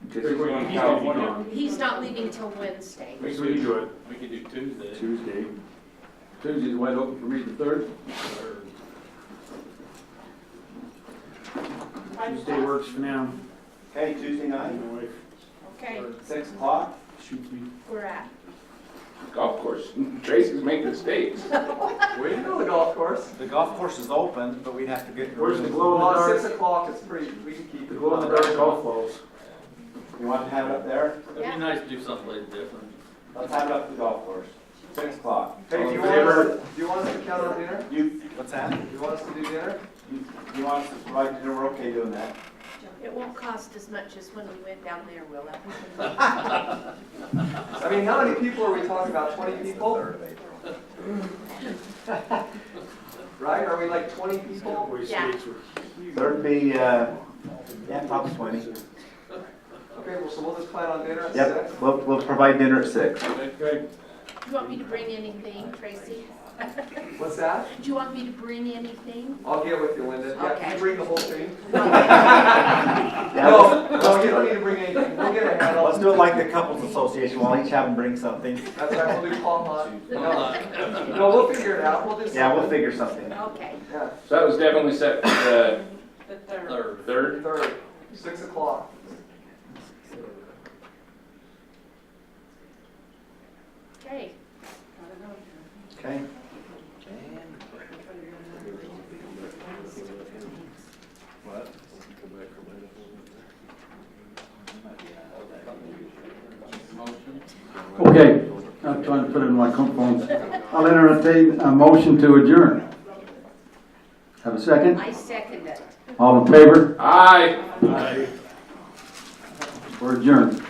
Because he's going to California. He's not leaving till Wednesday. We could do it. We could do Tuesday. Tuesday. Tuesday's wide open for me, the 3rd. Tuesday works for now. Okay, Tuesday night, Okay, 6 o'clock. Shoots me. we're at. Golf course. Tracy's making mistakes. Where do you go, the golf course? The golf course is open, but we'd have to get. Where's the rooms. glow in the Well, dark? at 6 o'clock, it's pretty, we can keep The it. glow in the dark golf balls. You want to have it up there? It'd be nice to do something a little different. Let's have it up at the golf course. 6 o'clock. Hey, do you want us to count on dinner? What's that? Do you want us to do dinner? You want us to provide dinner? We're okay doing that. It won't cost as much as when we went down there, will it? I mean, how many people are we talking about? 20 people? Right? Are we like 20 people? Yeah. There'd be, probably 20. Okay, well, so we'll just plan on dinner at Yep, 6. we'll provide dinner at 6. Okay. Do you want me to bring anything, Tracy? What's that? Do you want me to bring anything? I'll get with you, Linda. Yeah, can you bring the whole thing? Yeah, No, you don't need to bring anything. We'll get a handle. Let's do it like the couples association. We'll each have them bring something. That's right, we'll do Paul Hunt. No, we'll figure it out. We'll just. Yeah, we'll figure something. Okay. Yeah. So that was definitely set for the The third. third. 6 o'clock. Okay. Okay. What? Okay, I'm trying to put it in my phone. I'll entertain a motion to adjourn. Have a second? I second it. All in favor? Aye. We're adjourned.